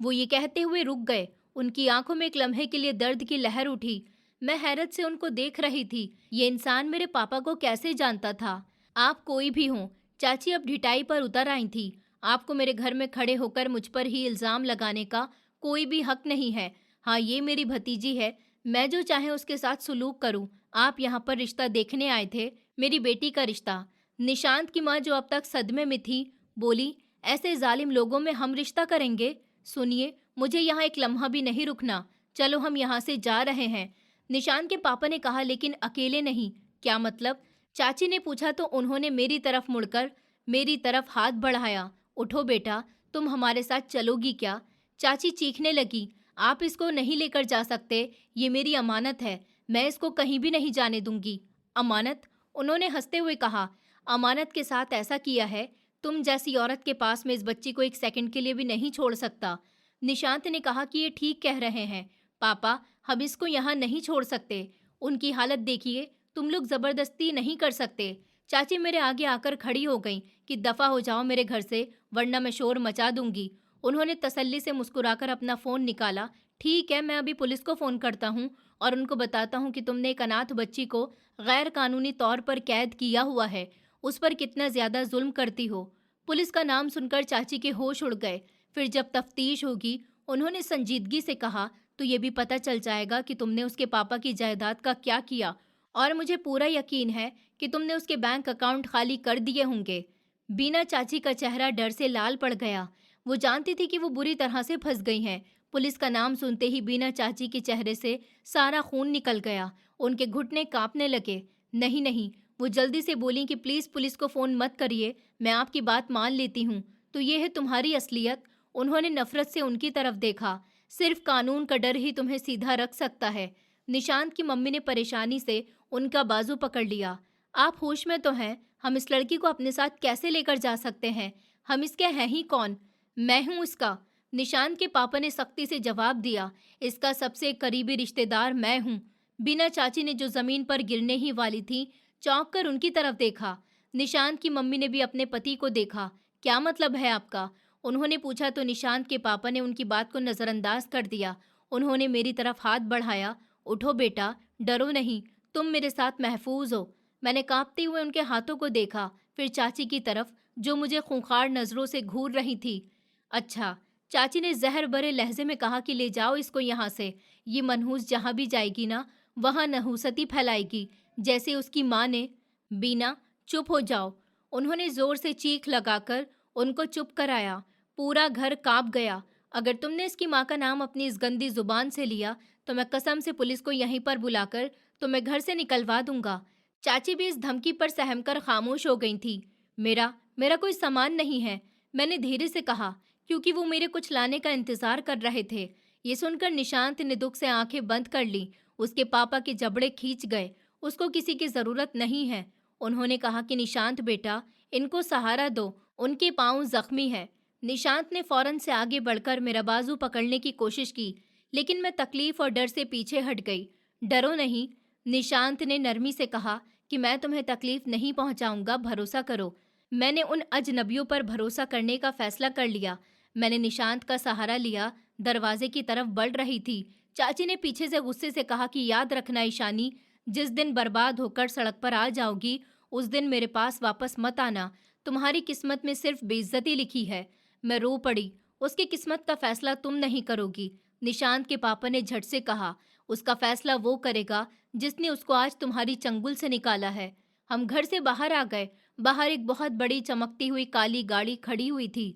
वो ये कहते हुए रुक गए। उनकी आंखों में एक लम्हे के लिए दर्द की लहर उठी। मैं हैरत से उनको देख रही थी। ये इंसान मेरे पापा को कैसे जानता था? आप कोई भी हों, चाची अब ढिठाई पर उतर आई थी। आपको मेरे घर में खड़े होकर मुझ पर ही इल्जाम लगाने का कोई भी हक नहीं है। हाँ, ये मेरी भतीजी है, मैं जो चाहे उसके साथ सुलूक करूं। आप यहाँ पर रिश्ता देखने आए थे, मेरी बेटी का रिश्ता। निशांत की माँ, जो अब तक सदमे में थी, बोली, ऐसे जालिम लोगों में हम रिश्ता करेंगे? सुनिए, मुझे यहाँ एक लम्हा भी नहीं रुकना। चलो, हम यहाँ से जा रहे हैं। निशांत के पापा ने कहा। लेकिन अकेले नहीं। क्या मतलब? चाची ने पूछा तो उन्होंने मेरी तरफ मुड़कर मेरी तरफ हाथ बढ़ाया। उठो बेटा, तुम हमारे साथ चलोगी क्या? चाची चीखने लगी। आप इसको नहीं लेकर जा सकते, ये मेरी अमानत है, मैं इसको कहीं भी नहीं जाने दूंगी। अमानत? उन्होंने हंसते हुए कहा। अमानत के साथ ऐसा किया है, तुम जैसी औरत के पास में इस बच्ची को एक सेकंड के लिए भी नहीं छोड़ सकता। निशांत ने कहा कि ये ठीक कह रहे हैं पापा, हम इसको यहाँ नहीं छोड़ सकते। उनकी हालत देखिए, तुम लोग जबरदस्ती नहीं कर सकते। चाची मेरे आगे आकर खड़ी हो गई कि दफा हो जाओ मेरे घर से, वरना मैं शोर मचा दूंगी। उन्होंने तसल्ली से मुस्कुराकर अपना फोन निकाला। ठीक है, मैं अभी पुलिस को फोन करता हूँ और उनको बताता हूँ कि तुमने एक अनाथ बच्ची को गैर कानूनी तौर पर कैद किया हुआ है, उस पर कितना ज्यादा जुल्म करती हो। पुलिस का नाम सुनकर चाची के होश उड़ गए। फिर जब तफ्तीश होगी, उन्होंने संजीदगी से कहा, तो ये भी पता चल जाएगा कि तुमने उसके पापा की जायदाद का क्या किया। और मुझे पूरा यकीन है कि तुमने उसके बैंक अकाउंट खाली कर दिए होंगे। बीना चाची का चेहरा डर से लाल पड़ गया। वो जानती थी कि वो बुरी तरह से फंस गई हैं। पुलिस का नाम सुनते ही बीना चाची के चेहरे से सारा खून निकल गया। उनके घुटने कांपने लगे। नहीं नहीं, वो जल्दी से बोली कि प्लीज़ पुलिस को फ़ोन मत करिए, मैं आपकी बात मान लेती हूँ। तो ये है तुम्हारी असलियत? उन्होंने नफरत से उनकी तरफ देखा। सिर्फ कानून का डर ही तुम्हें सीधा रख सकता है। निशांत की मम्मी ने परेशानी से उनका बाजू पकड़ लिया। आप होश में तो हैं? हम इस लड़की को अपने साथ कैसे लेकर जा सकते हैं? हम इसके हैं ही कौन? मैं हूँ इसका। निशांत के पापा ने सख्ती से जवाब दिया। इसका सबसे करीबी रिश्तेदार मैं हूँ। बिना चाची ने, जो जमीन पर गिरने ही वाली थी, चौंक कर उनकी तरफ देखा। निशांत की मम्मी ने भी अपने पति को देखा। क्या मतलब है आपका? उन्होंने पूछा तो निशांत के पापा ने उनकी बात को नज़रअंदाज कर दिया। उन्होंने मेरी तरफ हाथ बढ़ाया। उठो बेटा, डरो नहीं, तुम मेरे साथ महफूज हो। मैंने कांपते हुए उनके हाथों को देखा, फिर चाची की तरफ जो मुझे खूंखार नज़रों से घूर रही थी। अच्छा, चाची ने जहर भरे लहजे में कहा कि ले जाओ इसको यहाँ से। ये मनहूस जहाँ भी जाएगी ना, वहाँ नहुसती फैलाएगी, जैसे उसकी माँ ने। बीना, चुप हो जाओ। उन्होंने जोर से चीख लगाकर उनको चुप कराया। पूरा घर कांप गया। अगर तुमने इसकी माँ का नाम अपनी इस गंदी जुबान से लिया तो मैं कसम से पुलिस को यहीं पर बुलाकर तुम्हें घर से निकलवा दूंगा। चाची भी इस धमकी पर सहमकर खामोश हो गई थी। मेरा मेरा कोई सामान नहीं है, मैंने धीरे से कहा, क्योंकि वो मेरे कुछ लाने का इंतजार कर रहे थे। ये सुनकर निशांत ने दुख से आंखें बंद कर ली। उसके पापा के जबड़े खींच गए। उसको किसी की जरूरत नहीं है। उन्होंने कहा कि निशांत बेटा, इनको सहारा दो, उनके पांव जख्मी है। निशांत ने फौरन से आगे बढ़कर मेरा बाजू पकड़ने की कोशिश की, लेकिन मैं तकलीफ और डर से पीछे हट गई। डरो नहीं, निशांत ने नरमी से कहा कि मैं तुम्हें तकलीफ नहीं पहुंचाऊंगा, भरोसा करो। मैंने उन अजनबियों पर भरोसा करने का फैसला कर लिया। मैंने निशांत का सहारा लिया, दरवाजे की तरफ बढ़ रही थी। चाची ने पीछे से गुस्से से कहा कि याद रखना ईशानी, जिस दिन बर्बाद होकर सड़क पर आ जाओगी उस दिन मेरे पास वापस मत आना। तुम्हारी किस्मत में सिर्फ बेइज्जती लिखी है। मैं रो पड़ी। उसकी किस्मत का फैसला तुम नहीं करोगी, निशांत के पापा ने झट से कहा। उसका फैसला वो करेगा जिसने उसको आज तुम्हारी चंगुल से निकाला है। हम घर से बाहर आ गए। बाहर एक बहुत बड़ी चमकती हुई काली गाड़ी खड़ी हुई थी।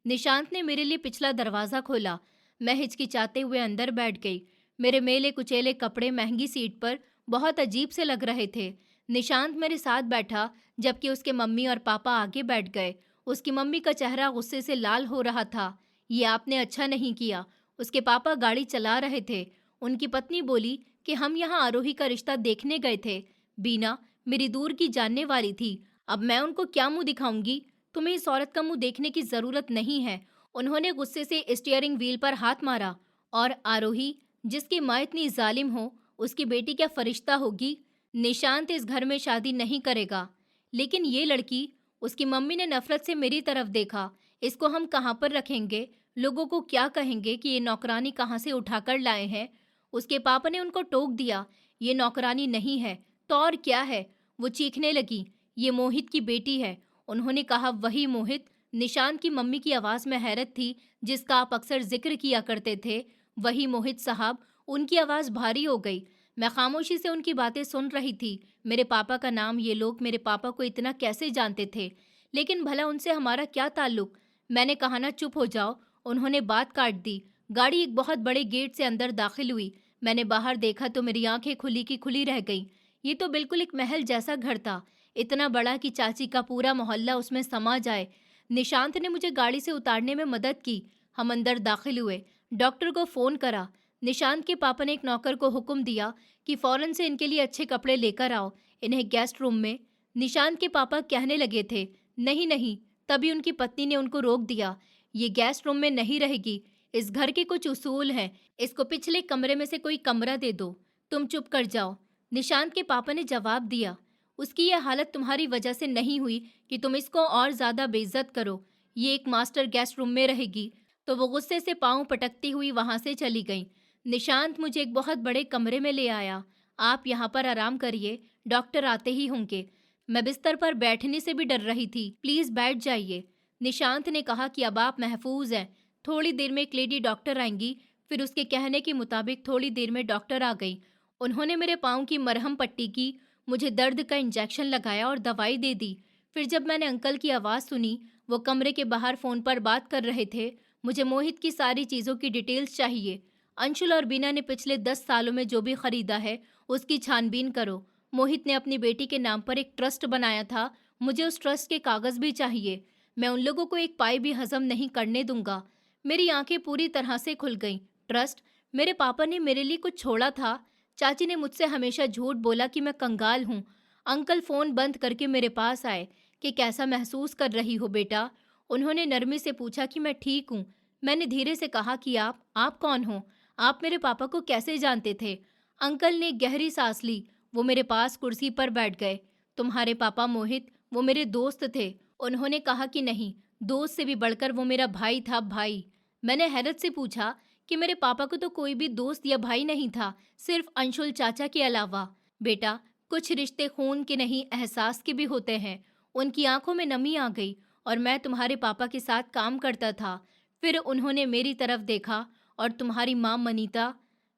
निशांत ने मेरे लिए पिछला दरवाज़ा खोला। मैं हिचकिचाते हुए अंदर बैठ गई। मेरे मेले कुचेले कपड़े महंगी सीट पर बहुत अजीब से लग रहे थे। निशांत मेरे साथ बैठा, जबकि उसके मम्मी और पापा आगे बैठ गए। उसकी मम्मी का चेहरा गुस्से से लाल हो रहा था। ये आपने अच्छा नहीं किया। उसके पापा गाड़ी चला रहे थे। उनकी पत्नी बोली कि हम यहाँ आरोही का रिश्ता देखने गए थे। बीना मेरी दूर की जानने वाली थी। अब मैं उनको क्या मुंह दिखाऊंगी? तुम्हें इस औरत का मुंह देखने की जरूरत नहीं है। उन्होंने गुस्से से स्टीयरिंग व्हील पर हाथ मारा। और आरोही, जिसकी माँ इतनी जालिम हो, उसकी बेटी क्या फरिश्ता होगी? निशांत इस घर में शादी नहीं करेगा। लेकिन ये लड़की, उसकी मम्मी ने नफरत से मेरी तरफ देखा। इसको हम कहाँ पर रखेंगे? लोगों को क्या कहेंगे कि ये नौकरानी कहाँ से उठाकर लाए हैं? उसके पापा ने उनको टोक दिया, ये नौकरानी नहीं है तो और क्या है? वो चीखने लगी, ये मोहित की बेटी है। उन्होंने कहा, वही मोहित? निशांत की मम्मी की आवाज़ में हैरत थी, जिसका आप अक्सर जिक्र किया करते थे। वही मोहित साहब। उनकी आवाज़ भारी हो गई। मैं खामोशी से उनकी बातें सुन रही थी। मेरे पापा का नाम ये लोग मेरे पापा को इतना कैसे जानते थे? लेकिन भला उनसे हमारा क्या ताल्लुक? मैंने कहा ना, चुप हो जाओ। उन्होंने बात काट दी। गाड़ी एक बहुत बड़े गेट से अंदर दाखिल हुई। मैंने बाहर देखा तो मेरी आंखें खुली की खुली रह गईं। ये तो बिल्कुल एक महल जैसा घर था, इतना बड़ा कि चाची का पूरा मोहल्ला उसमें समा जाए। निशांत ने मुझे गाड़ी से उतारने में मदद की। हम अंदर दाखिल हुए। डॉक्टर को फ़ोन करा। निशांत के पापा ने एक नौकर को हुक्म दिया कि फ़ौरन से इनके लिए अच्छे कपड़े लेकर आओ, इन्हें गेस्ट रूम में। निशांत के पापा कहने लगे थे, नहीं नहीं, तभी उनकी पत्नी ने उनको रोक दिया। ये गेस्ट रूम में नहीं रहेगी। इस घर के कुछ उसूल हैं, इसको पिछले कमरे में से कोई कमरा दे दो। तुम चुप कर जाओ। निशांत के पापा ने जवाब दिया, उसकी यह हालत तुम्हारी वजह से नहीं हुई कि तुम इसको और ज़्यादा बेइज्जत करो। ये एक मास्टर गेस्ट रूम में रहेगी। तो वो गुस्से से पाँव पटकती हुई वहाँ से चली गई। निशांत मुझे एक बहुत बड़े कमरे में ले आया। आप यहाँ पर आराम करिए, डॉक्टर आते ही होंगे। मैं बिस्तर पर बैठने से भी डर रही थी। प्लीज़ बैठ जाइए। निशांत ने कहा कि अब आप महफूज हैं। थोड़ी देर में एक लेडी डॉक्टर आएंगी। फिर उसके कहने के मुताबिक थोड़ी देर में डॉक्टर आ गई। उन्होंने मेरे पाँव की मरहम पट्टी की, मुझे दर्द का इंजेक्शन लगाया और दवाई दे दी। फिर जब मैंने अंकल की आवाज़ सुनी, वो कमरे के बाहर फ़ोन पर बात कर रहे थे। मुझे मोहित की सारी चीज़ों की डिटेल्स चाहिए। अंशुल और बीना ने पिछले 10 सालों में जो भी खरीदा है उसकी छानबीन करो। मोहित ने अपनी बेटी के नाम पर एक ट्रस्ट बनाया था। मुझे उस ट्रस्ट के कागज़ भी चाहिए। मैं उन लोगों को एक पाई भी हजम नहीं करने दूंगा। मेरी आंखें पूरी तरह से खुल गईं। ट्रस्ट? मेरे पापा ने मेरे लिए कुछ छोड़ा था? चाची ने मुझसे हमेशा झूठ बोला कि मैं कंगाल हूँ। अंकल फ़ोन बंद करके मेरे पास आए कि कैसा महसूस कर रही हो बेटा? उन्होंने नरमी से पूछा कि मैं ठीक हूँ। मैंने धीरे से कहा कि आप कौन हो? आप मेरे पापा को कैसे जानते थे? अंकल ने गहरी सांस ली। वो मेरे पास कुर्सी पर बैठ गए। तुम्हारे पापा मोहित वो मेरे दोस्त थे। उन्होंने कहा कि नहीं, दोस्त से भी बढ़कर वो मेरा भाई था, भाई। मैंने हैरत से पूछा कि मेरे पापा को तो कोई भी दोस्त या भाई नहीं था, सिर्फ अंशुल चाचा के अलावा। बेटा, कुछ रिश्ते खून के नहीं, एहसास के भी होते हैं। उनकी आंखों में नमी आ गई। और मैं तुम्हारे पापा के साथ काम करता था। फिर उन्होंने मेरी तरफ देखा और तुम्हारी माँ मनीता।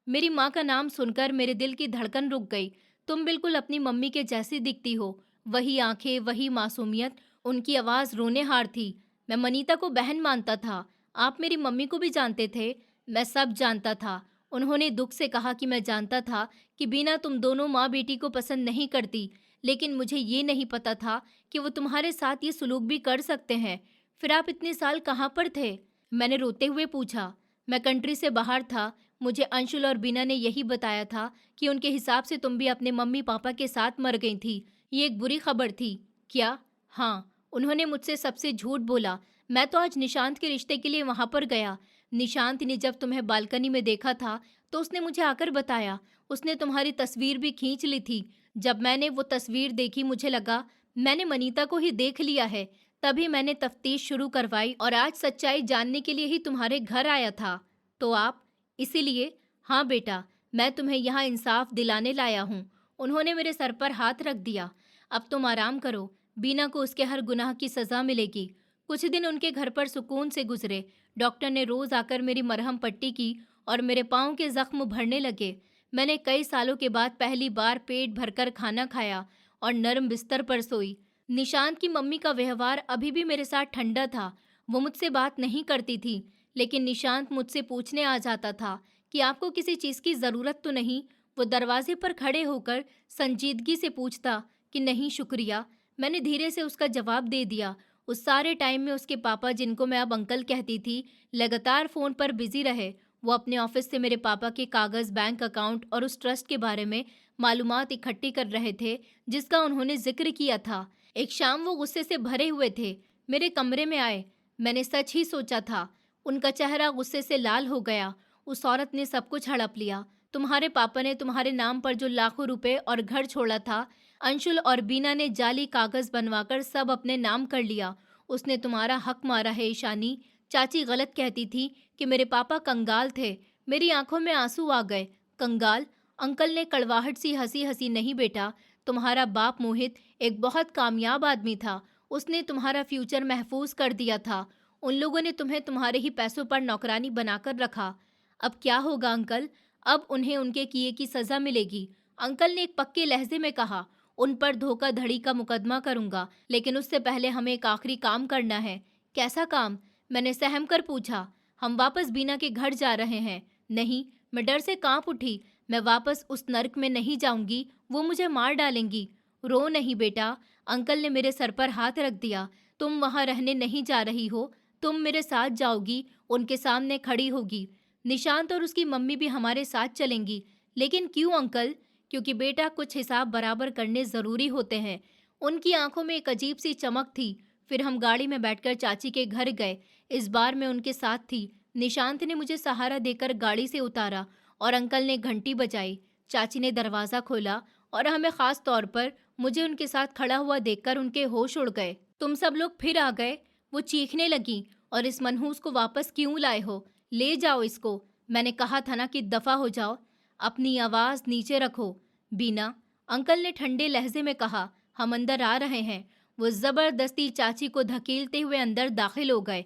मेरी माँ का नाम सुनकर मेरे दिल की धड़कन रुक गई। तुम बिल्कुल अपनी मम्मी के जैसी दिखती हो। वही आंखें, वही मासूमियत। उनकी आवाज़ रोने हार थी। मैं मनीता को बहन मानता था। आप मेरी मम्मी को भी जानते थे। मैं सब जानता था। उन्होंने दुख से कहा कि मैं जानता था कि बीना तुम दोनों माँ बेटी को पसंद नहीं करती, लेकिन मुझे ये नहीं पता था कि वो तुम्हारे साथ ये सलूक भी कर सकते हैं। फिर आप इतने साल कहाँ पर थे? मैंने रोते हुए पूछा। मैं कंट्री से बाहर था। मुझे अंशुल और बीना ने यही बताया था कि उनके हिसाब से तुम भी अपने मम्मी पापा के साथ मर गई थी। ये एक बुरी खबर थी। क्या? हाँ, उन्होंने मुझसे सबसे झूठ बोला। मैं तो आज निशांत के रिश्ते के लिए वहां पर गया। निशांत ने जब तुम्हें बालकनी में देखा था तो उसने मुझे आकर बताया। उसने तुम्हारी तस्वीर भी खींच ली थी। जब मैंने वो तस्वीर देखी, मुझे लगा मैंने मनीता को ही देख लिया है। तभी मैंने तफ्तीश शुरू करवाई और आज सच्चाई जानने के लिए ही तुम्हारे घर आया था। तो आप इसीलिए? हाँ बेटा, मैं तुम्हें यहाँ इंसाफ दिलाने लाया हूँ। उन्होंने मेरे सर पर हाथ रख दिया। अब तुम आराम करो। बीना को उसके हर गुनाह की सजा मिलेगी। कुछ दिन उनके घर पर सुकून से गुजरे। डॉक्टर ने रोज आकर मेरी मरहम पट्टी की और मेरे पाँव के जख्म भरने लगे। मैंने कई सालों के बाद पहली बार पेट भरकर खाना खाया और नरम बिस्तर पर सोई। निशांत की मम्मी का व्यवहार अभी भी मेरे साथ ठंडा था। वो मुझसे बात नहीं करती थी, लेकिन निशांत मुझसे पूछने आ जाता था कि आपको किसी चीज़ की ज़रूरत तो नहीं। वो दरवाजे पर खड़े होकर संजीदगी से पूछता कि नहीं शुक्रिया। मैंने धीरे से उसका जवाब दे दिया। उस सारे टाइम में उसके पापा, जिनको मैं अब अंकल कहती थी, लगातार फ़ोन पर बिजी रहे। वो अपने ऑफिस से मेरे पापा के कागज़, बैंक अकाउंट और उस ट्रस्ट के बारे में मालूमात इकट्ठी कर रहे थे जिसका उन्होंने जिक्र किया था। एक शाम वो गुस्से से भरे हुए थे। मेरे कमरे में आए। मैंने सच ही सोचा था। उनका चेहरा गुस्से से लाल हो गया। उस औरत ने सब कुछ हड़प लिया। तुम्हारे पापा ने तुम्हारे नाम पर जो लाखों रुपए और घर छोड़ा था, अंशुल और बीना ने जाली कागज बनवाकर सब अपने नाम कर लिया। उसने तुम्हारा हक मारा है ईशानी। चाची गलत कहती थी कि मेरे पापा कंगाल थे। मेरी आंखों में आंसू आ गए। कंगाल? अंकल ने कड़वाहट सी हंसी हंसी। नहीं बेटा, तुम्हारा बाप मोहित एक बहुत कामयाब आदमी था। उसने तुम्हारा फ्यूचर महफूज कर दिया था। उन लोगों ने तुम्हें तुम्हारे ही पैसों पर नौकरानी बनाकर रखा। अब क्या होगा अंकल? अब उन्हें उनके किए की सजा मिलेगी। अंकल ने एक पक्के लहजे में कहा। उन पर धोखाधड़ी का मुकदमा करूंगा, लेकिन उससे पहले हमें एक आखिरी काम करना है। कैसा काम? मैंने सहम कर पूछा। हम वापस बीना के घर जा रहे हैं। नहीं, मैं डर से कांप उठी। मैं वापस उस नर्क में नहीं जाऊंगी। वो मुझे मार डालेंगी। रो नहीं बेटा, अंकल ने मेरे सर पर हाथ रख दिया। तुम वहां रहने नहीं जा रही हो। तुम मेरे साथ जाओगी, उनके सामने खड़ी होगी। निशांत और उसकी मम्मी भी हमारे साथ चलेंगी। लेकिन क्यों अंकल? क्योंकि बेटा, कुछ हिसाब बराबर करने ज़रूरी होते हैं। उनकी आंखों में एक अजीब सी चमक थी। फिर हम गाड़ी में बैठकर चाची के घर गए। इस बार मैं उनके साथ थी। निशांत ने मुझे सहारा देकर गाड़ी से उतारा और अंकल ने घंटी बजाई। चाची ने दरवाज़ा खोला और हमें ख़ास तौर पर मुझे उनके साथ खड़ा हुआ देखकर उनके होश उड़ गए। तुम सब लोग फिर आ गए? वो चीखने लगी। और इस मनहूस को वापस क्यों लाए हो? ले जाओ इसको। मैंने कहा था ना कि दफ़ा हो जाओ। अपनी आवाज़ नीचे रखो। बीना, अंकल ने ठंडे लहजे में कहा, हम अंदर आ रहे हैं। वो ज़बरदस्ती चाची को धकेलते हुए अंदर दाखिल हो गए।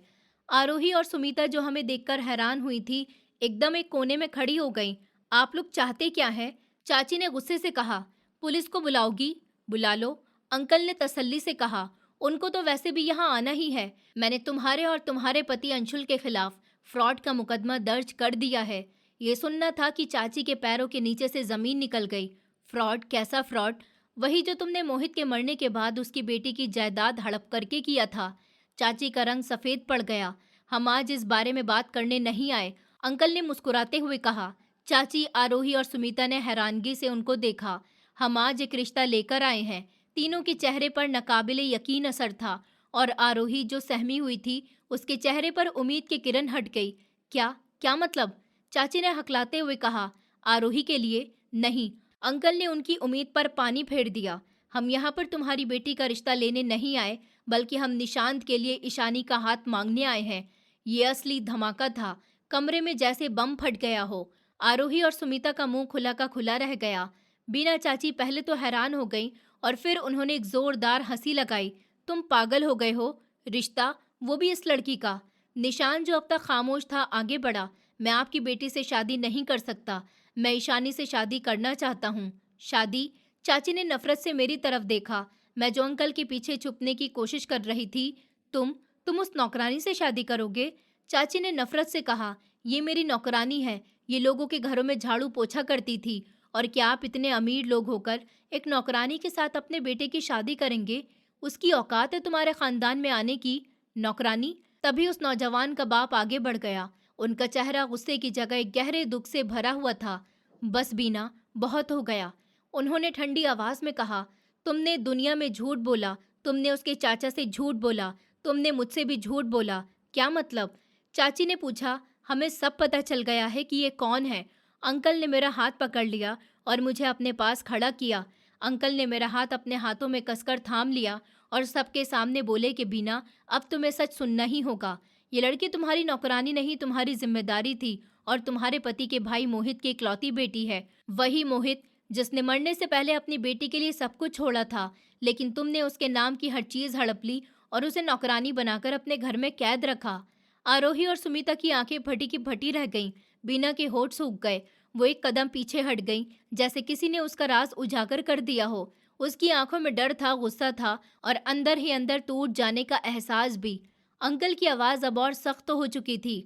आरोही और सुमीता, जो हमें देखकर हैरान हुई थी, एकदम एक कोने में खड़ी हो गईं। आप लोग चाहते क्या हैं? चाची ने गुस्से से कहा। पुलिस को बुलाओगी? बुला लो, अंकल ने तसल्ली से कहा। उनको तो वैसे भी यहाँ आना ही है। मैंने तुम्हारे और तुम्हारे पति अंशुल के खिलाफ फ्रॉड का मुकदमा दर्ज कर दिया है। ये सुनना था कि चाची के पैरों के नीचे से जमीन निकल गई। फ्रॉड? कैसा फ्रॉड? वही जो तुमने मोहित के मरने के बाद उसकी बेटी की जायदाद हड़प करके किया था। चाची का रंग सफेद पड़ गया। हम आज इस बारे में बात करने नहीं आए, अंकल ने मुस्कुराते हुए कहा। चाची, आरोही और सुमीता ने हैरानगी से उनको देखा। हम आज एक रिश्ता लेकर आए हैं। तीनों के चेहरे पर नाकाबिले यकीन असर था और आरोही, जो सहमी हुई थी, उसके चेहरे पर उम्मीद की किरण हट गई। क्या? क्या मतलब? चाची ने हकलाते हुए कहा। आरोही के लिए? नहीं, अंकल ने उनकी उम्मीद पर पानी फेर दिया। हम यहाँ पर तुम्हारी बेटी का रिश्ता लेने नहीं आए, बल्कि हम निशांत के लिए ईशानी का हाथ मांगने आए हैं। ये असली धमाका था। कमरे में जैसे बम फट गया हो। आरोही और सुमिता का मुंह खुला का खुला रह गया। बीना चाची पहले तो हैरान हो गई और फिर उन्होंने एक जोरदार हंसी लगाई। तुम पागल हो गए हो? रिश्ता, वो भी इस लड़की का? निशांत जो अब तक खामोश था आगे बढ़ा। मैं आपकी बेटी से शादी नहीं कर सकता। मैं ईशानी से शादी करना चाहता हूँ। शादी? चाची ने नफरत से मेरी तरफ देखा। मैं जो अंकल के पीछे छुपने की कोशिश कर रही थी। तुम उस नौकरानी से शादी करोगे? चाची ने नफरत से कहा। ये मेरी नौकरानी है। ये लोगों के घरों में झाड़ू पोछा करती थी। और क्या आप इतने अमीर लोग होकर एक नौकरानी के साथ अपने बेटे की शादी करेंगे? उसकी औकात है तुम्हारे खानदान में आने की? नौकरानी? तभी उस नौजवान का बाप आगे बढ़ गया। उनका चेहरा गुस्से की जगह एक गहरे दुख से भरा हुआ था। बस बीना, बहुत हो गया। उन्होंने ठंडी आवाज में कहा। तुमने दुनिया में झूठ बोला। तुमने उसके चाचा से झूठ बोला। तुमने मुझसे भी झूठ बोला। क्या मतलब? चाची ने पूछा। हमें सब पता चल गया है कि ये कौन है। अंकल ने मेरा हाथ पकड़ लिया और मुझे अपने पास खड़ा किया। अंकल ने मेरा हाथ अपने हाथों में कसकर थाम लिया और सबके सामने बोले कि बीना, अब तुम्हें सच सुनना ही होगा। ये लड़की तुम्हारी नौकरानी नहीं, तुम्हारी जिम्मेदारी थी और तुम्हारे पति के भाई मोहित की इकलौती बेटी है। वही मोहित जिसने मरने से पहले अपनी बेटी के लिए सब कुछ छोड़ा था, लेकिन तुमने उसके नाम की हर चीज हड़प ली और उसे नौकरानी बनाकर अपने घर में कैद रखा। आरोही और सुमिता की आंखें फटी की फटी रह गईं। बीना के होठ सूख गए। वो एक कदम पीछे हट गई, जैसे किसी ने उसका राज उजागर कर दिया हो। उसकी आंखों में डर था, गुस्सा था और अंदर ही अंदर टूट जाने का एहसास भी। अंकल की आवाज अब और सख्त हो चुकी थी।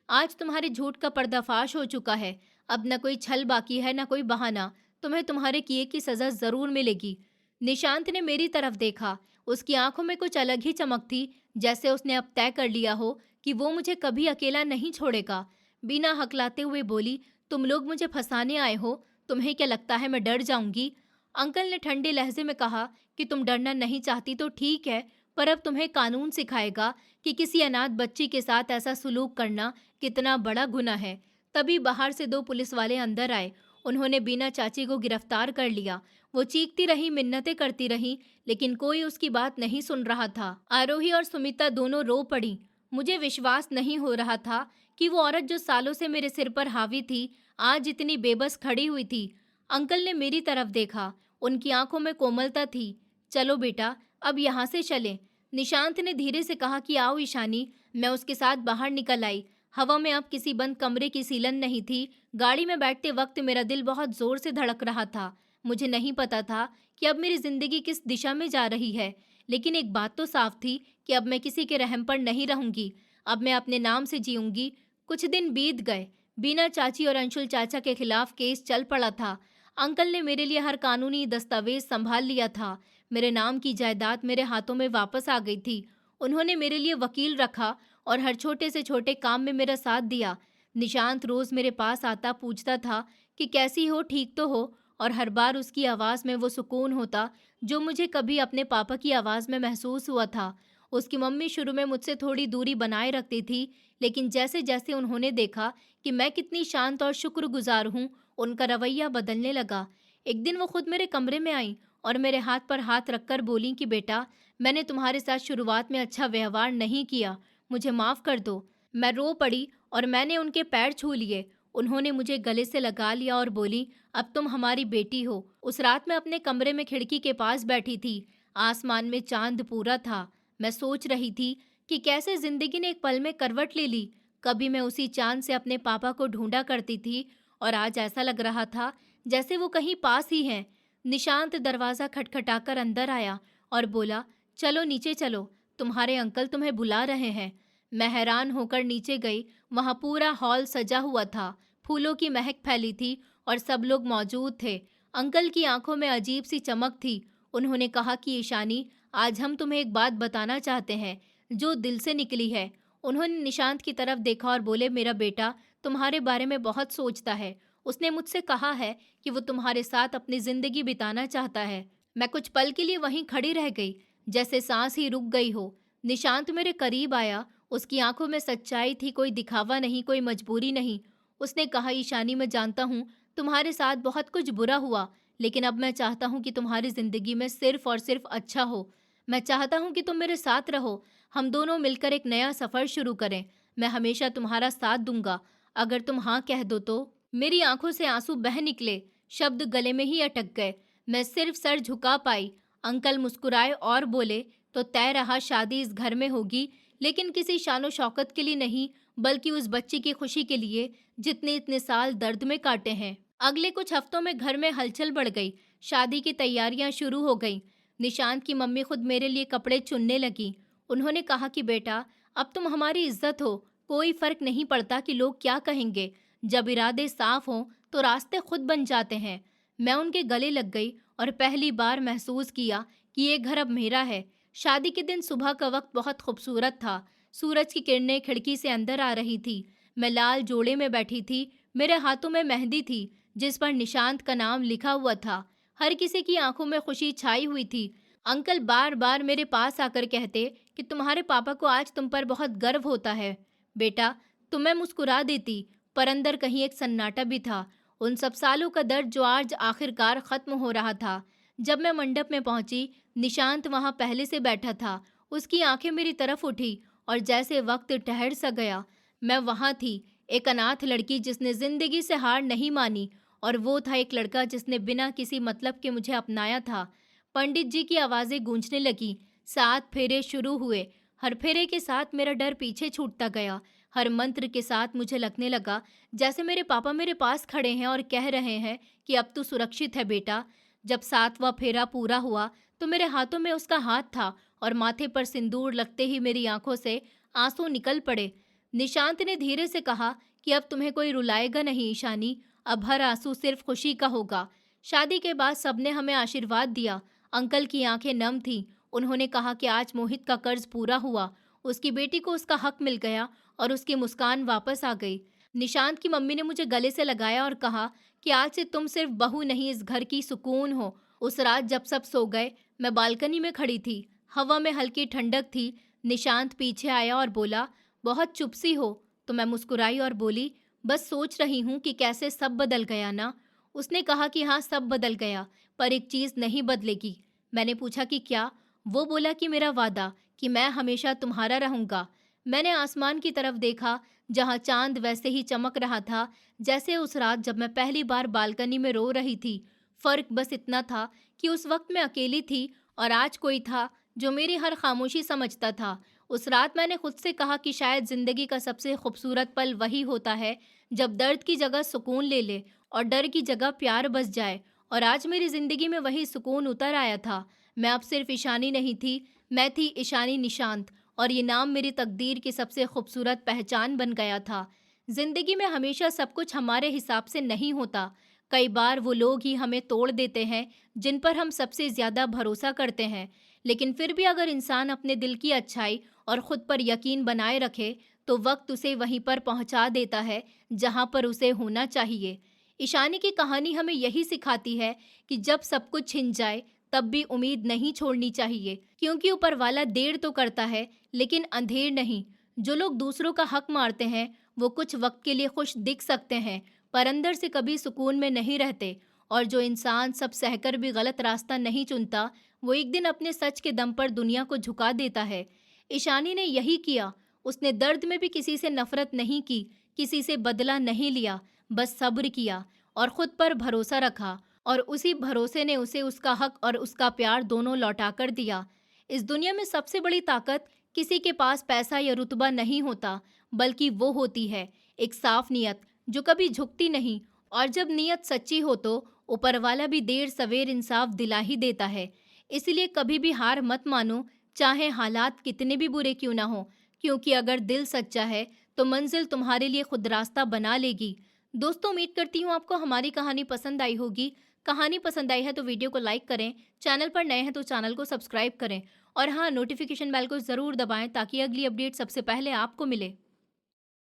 आज तुम्हारे झूठ का पर्दाफाश हो चुका है। अब न कोई छल बाकी है, न कोई बहाना। तुम्हें तुम्हारे किए की सजा जरूर मिलेगी। निशांत ने मेरी तरफ देखा। उसकी आंखों में कुछ अलग ही चमक थी, जैसे उसने अब तय कर लिया हो कि वो मुझे कभी अकेला नहीं छोड़ेगा। बिना हकलाते हुए बोली, तुम लोग मुझे फंसाने आए हो। तुम्हें क्या लगता है मैं डर जाऊंगी? अंकल ने ठंडे लहजे में कहा कि तुम डरना नहीं चाहती तो ठीक है, पर अब तुम्हें कानून सिखाएगा कि किसी अनाथ बच्ची के साथ ऐसा सुलूक करना कितना बड़ा गुनाह है। तभी बाहर से दो पुलिस वाले अंदर आए। उन्होंने बीना चाची को गिरफ्तार कर लिया। वो चीखती रही, मिन्नतें करती रही, लेकिन कोई उसकी बात नहीं सुन रहा था। आरोही और सुमिता दोनों रो पड़ी। मुझे विश्वास नहीं हो रहा था कि वो औरत जो सालों से मेरे सिर पर हावी थी, आज इतनी बेबस खड़ी हुई थी। अंकल ने मेरी तरफ देखा। उनकी आंखों में कोमलता थी। चलो बेटा, अब यहाँ से चलें। निशांत ने धीरे से कहा कि आओ ईशानी। मैं उसके साथ बाहर निकल आई। हवा में अब किसी बंद कमरे की सीलन नहीं थी। गाड़ी में बैठते वक्त मेरा दिल बहुत जोर से धड़क रहा था। मुझे नहीं पता था कि अब मेरी जिंदगी किस दिशा में जा रही है, लेकिन एक बात तो साफ थी कि अब मैं किसी के रहम पर नहीं रहूंगी। अब मैं अपने नाम से जीऊंगी। कुछ दिन बीत गए। बीना चाची और अंशुल चाचा के खिलाफ केस चल पड़ा था। अंकल ने मेरे लिए हर कानूनी दस्तावेज संभाल लिया था। मेरे नाम की जायदाद मेरे हाथों में वापस आ गई थी। उन्होंने मेरे लिए वकील रखा और हर छोटे से छोटे काम में मेरा साथ दिया। निशांत रोज मेरे पास आता, पूछता था कि कैसी हो, ठीक तो हो, और हर बार उसकी आवाज़ में वो सुकून होता जो मुझे कभी अपने पापा की आवाज़ में महसूस हुआ था। उसकी मम्मी शुरू में मुझसे थोड़ी दूरी बनाए रखती थी, लेकिन जैसे जैसे उन्होंने देखा कि मैं कितनी शांत और शुक्रगुजार हूँ, उनका रवैया बदलने लगा। एक दिन वो खुद मेरे कमरे में आई और मेरे हाथ पर हाथ रखकर बोली कि बेटा, मैंने तुम्हारे साथ शुरुआत में अच्छा व्यवहार नहीं किया, मुझे माफ़ कर दो। मैं रो पड़ी और मैंने उनके पैर छू लिए। उन्होंने मुझे गले से लगा लिया और बोली, अब तुम हमारी बेटी हो। उस रात मैं अपने कमरे में खिड़की के पास बैठी थी। आसमान में चांद पूरा था। मैं सोच रही थी कि कैसे जिंदगी ने एक पल में करवट ले ली। कभी मैं उसी चांद से अपने पापा को ढूंढा करती थी और आज ऐसा लग रहा था जैसे वो कहीं पास ही हैं। निशांत दरवाजा खटखटाकर अंदर आया और बोला, चलो नीचे चलो, तुम्हारे अंकल तुम्हें बुला रहे हैं। मैं हैरान होकर नीचे गई। वहाँ पूरा हॉल सजा हुआ था। फूलों की महक फैली थी और सब लोग मौजूद थे। अंकल की आंखों में अजीब सी चमक थी। उन्होंने कहा कि ईशानी, आज हम तुम्हें एक बात बताना चाहते हैं जो दिल से निकली है। उन्होंने निशांत की तरफ देखा और बोले, मेरा बेटा तुम्हारे बारे में बहुत सोचता है। उसने मुझसे कहा है कि वो तुम्हारे साथ अपनी जिंदगी बिताना चाहता है। मैं कुछ पल के लिए वहीं खड़ी रह गई, जैसे सांस ही रुक गई हो। निशांत मेरे करीब आया। उसकी आंखों में सच्चाई थी, कोई दिखावा नहीं, कोई मजबूरी नहीं। उसने कहा, ईशानी, मैं जानता हूँ तुम्हारे साथ बहुत कुछ बुरा हुआ, लेकिन अब मैं चाहता हूँ कि तुम्हारी ज़िंदगी में सिर्फ और सिर्फ अच्छा हो। मैं चाहता हूँ कि तुम मेरे साथ रहो, हम दोनों मिलकर एक नया सफ़र शुरू करें। मैं हमेशा तुम्हारा साथ दूंगा, अगर तुम हाँ कह दो तो। मेरी आंखों से आंसू बह निकले, शब्द गले में ही अटक गए। मैं सिर्फ सर झुका पाई। अंकल मुस्कुराए और बोले, तो तय रहा शादी इस घर में होगी, लेकिन किसी शानो शौकत के लिए नहीं, बल्कि उस बच्ची की खुशी के लिए जितने इतने साल दर्द में काटे हैं। अगले कुछ हफ्तों में घर में हलचल बढ़ गई। शादी की तैयारियां शुरू हो गईं। निशांत की मम्मी खुद मेरे लिए कपड़े चुनने लगी। उन्होंने कहा कि बेटा, अब तुम हमारी इज्जत हो, कोई फर्क नहीं पड़ता कि लोग क्या कहेंगे। जब इरादे साफ हों तो रास्ते खुद बन जाते हैं। मैं उनके गले लग गई और पहली बार महसूस किया कि ये घर अब मेरा है। शादी के दिन सुबह का वक्त बहुत खूबसूरत था। सूरज की किरणें खिड़की से अंदर आ रही थी। मैं लाल जोड़े में बैठी थी। मेरे हाथों में मेहंदी थी, जिस पर निशांत का नाम लिखा हुआ था। हर किसी की आंखों में खुशी छाई हुई थी। अंकल बार बार मेरे पास आकर कहते कि तुम्हारे पापा को आज तुम पर बहुत गर्व होता है। बेटा, तुम्हें मुस्कुरा देती, पर अंदर कहीं एक सन्नाटा भी था। उन सब सालों का दर्द जो आज आखिरकार खत्म हो रहा था। जब मैं मंडप में पहुंची, निशांत वहां पहले से बैठा था। उसकी आंखें मेरी तरफ उठी और जैसे वक्त ठहर सा गया। मैं वहां थी, एक अनाथ लड़की जिसने जिंदगी से हार नहीं मानी, और वो था एक लड़का जिसने बिना किसी मतलब के मुझे अपनाया था। पंडित जी की आवाजें गूंजने लगी। 7 फेरे शुरू हुए। हर फेरे के साथ मेरा डर पीछे छूटता गया। हर मंत्र के साथ मुझे लगने लगा जैसे मेरे पापा मेरे पास खड़े हैं और कह रहे हैं कि अब तू सुरक्षित है बेटा। जब 7वां फेरा पूरा हुआ तो मेरे हाथों में उसका हाथ था और माथे पर सिंदूर लगते ही मेरी आंखों से आंसू निकल पड़े। निशांत ने धीरे से कहा कि अब तुम्हें कोई रुलाएगा नहीं ईशानी, अब हर आंसू सिर्फ खुशी का होगा। शादी के बाद सबने हमें आशीर्वाद दिया। अंकल की आंखें नम थीं। उन्होंने कहा कि आज मोहित का कर्ज पूरा हुआ, उसकी बेटी को उसका हक मिल गया और उसकी मुस्कान वापस आ गई। निशांत की मम्मी ने मुझे गले से लगाया और कहा कि आज से तुम सिर्फ बहू नहीं, इस घर की सुकून हो। उस रात जब सब सो गए, मैं बालकनी में खड़ी थी। हवा में हल्की ठंडक थी। निशांत पीछे आया और बोला, बहुत चुप सी हो। तो मैं मुस्कुराई और बोली, बस सोच रही हूँ कि कैसे सब बदल गया ना। उसने कहा कि हाँ, सब बदल गया, पर एक चीज़ नहीं बदलेगी। मैंने पूछा कि क्या? वो बोला कि मेरा वादा, कि मैं हमेशा तुम्हारा रहूंगा। मैंने आसमान की तरफ देखा, जहाँ चांद वैसे ही चमक रहा था जैसे उस रात जब मैं पहली बार बालकनी में रो रही थी। फर्क बस इतना था कि उस वक्त मैं अकेली थी और आज कोई था जो मेरी हर खामोशी समझता था। उस रात मैंने खुद से कहा कि शायद जिंदगी का सबसे खूबसूरत पल वही होता है जब दर्द की जगह सुकून ले ले और डर की जगह प्यार बस जाए। और आज मेरी जिंदगी में वही सुकून उतर आया था। मैं अब सिर्फ ईशानी नहीं थी, मैं थी ईशानी निशांत, और ये नाम मेरी तकदीर की सबसे खूबसूरत पहचान बन गया था। जिंदगी में हमेशा सब कुछ हमारे हिसाब से नहीं होता। कई बार वो लोग ही हमें तोड़ देते हैं जिन पर हम सबसे ज्यादा भरोसा करते हैं। लेकिन फिर भी अगर इंसान अपने दिल की अच्छाई और खुद पर यकीन बनाए रखे तो वक्त उसे वहीं पर पहुंचा देता है जहां पर उसे होना चाहिए। ईशानी की कहानी हमें यही सिखाती है कि जब सब कुछ छिन जाए तब भी उम्मीद नहीं छोड़नी चाहिए, क्योंकि ऊपर वाला देर तो करता है लेकिन अंधेर नहीं। जो लोग दूसरों का हक मारते हैं वो कुछ वक्त के लिए खुश दिख सकते हैं, पर अंदर से कभी सुकून में नहीं रहते। और जो इंसान सब सहकर भी गलत रास्ता नहीं चुनता, वो एक दिन अपने सच के दम पर दुनिया को झुका देता है। ईशानी ने यही किया। उसने दर्द में भी किसी से नफरत नहीं की, किसी से बदला नहीं लिया, बस सब्र किया और खुद पर भरोसा रखा। और उसी भरोसे ने उसे उसका हक और उसका प्यार दोनों लौटा कर दिया। इस दुनिया में सबसे बड़ी ताकत किसी के पास पैसा या रुतबा नहीं होता, बल्कि वो होती है एक साफ नीयत जो कभी झुकती नहीं। और जब नीयत सच्ची हो तो ऊपर वाला भी देर सवेर इंसाफ दिला ही देता है। इसलिए कभी भी हार मत मानो, चाहे हालात कितने भी बुरे क्यों ना हो, क्योंकि अगर दिल सच्चा है तो मंजिल तुम्हारे लिए खुद रास्ता बना लेगी। दोस्तों, उम्मीद करती हूँ आपको हमारी कहानी पसंद आई होगी। कहानी पसंद आई है तो वीडियो को लाइक करें, चैनल पर नए हैं तो चैनल को सब्सक्राइब करें, और हाँ, नोटिफिकेशन बेल को ज़रूर दबाएं ताकि अगली अपडेट सबसे पहले आपको मिले।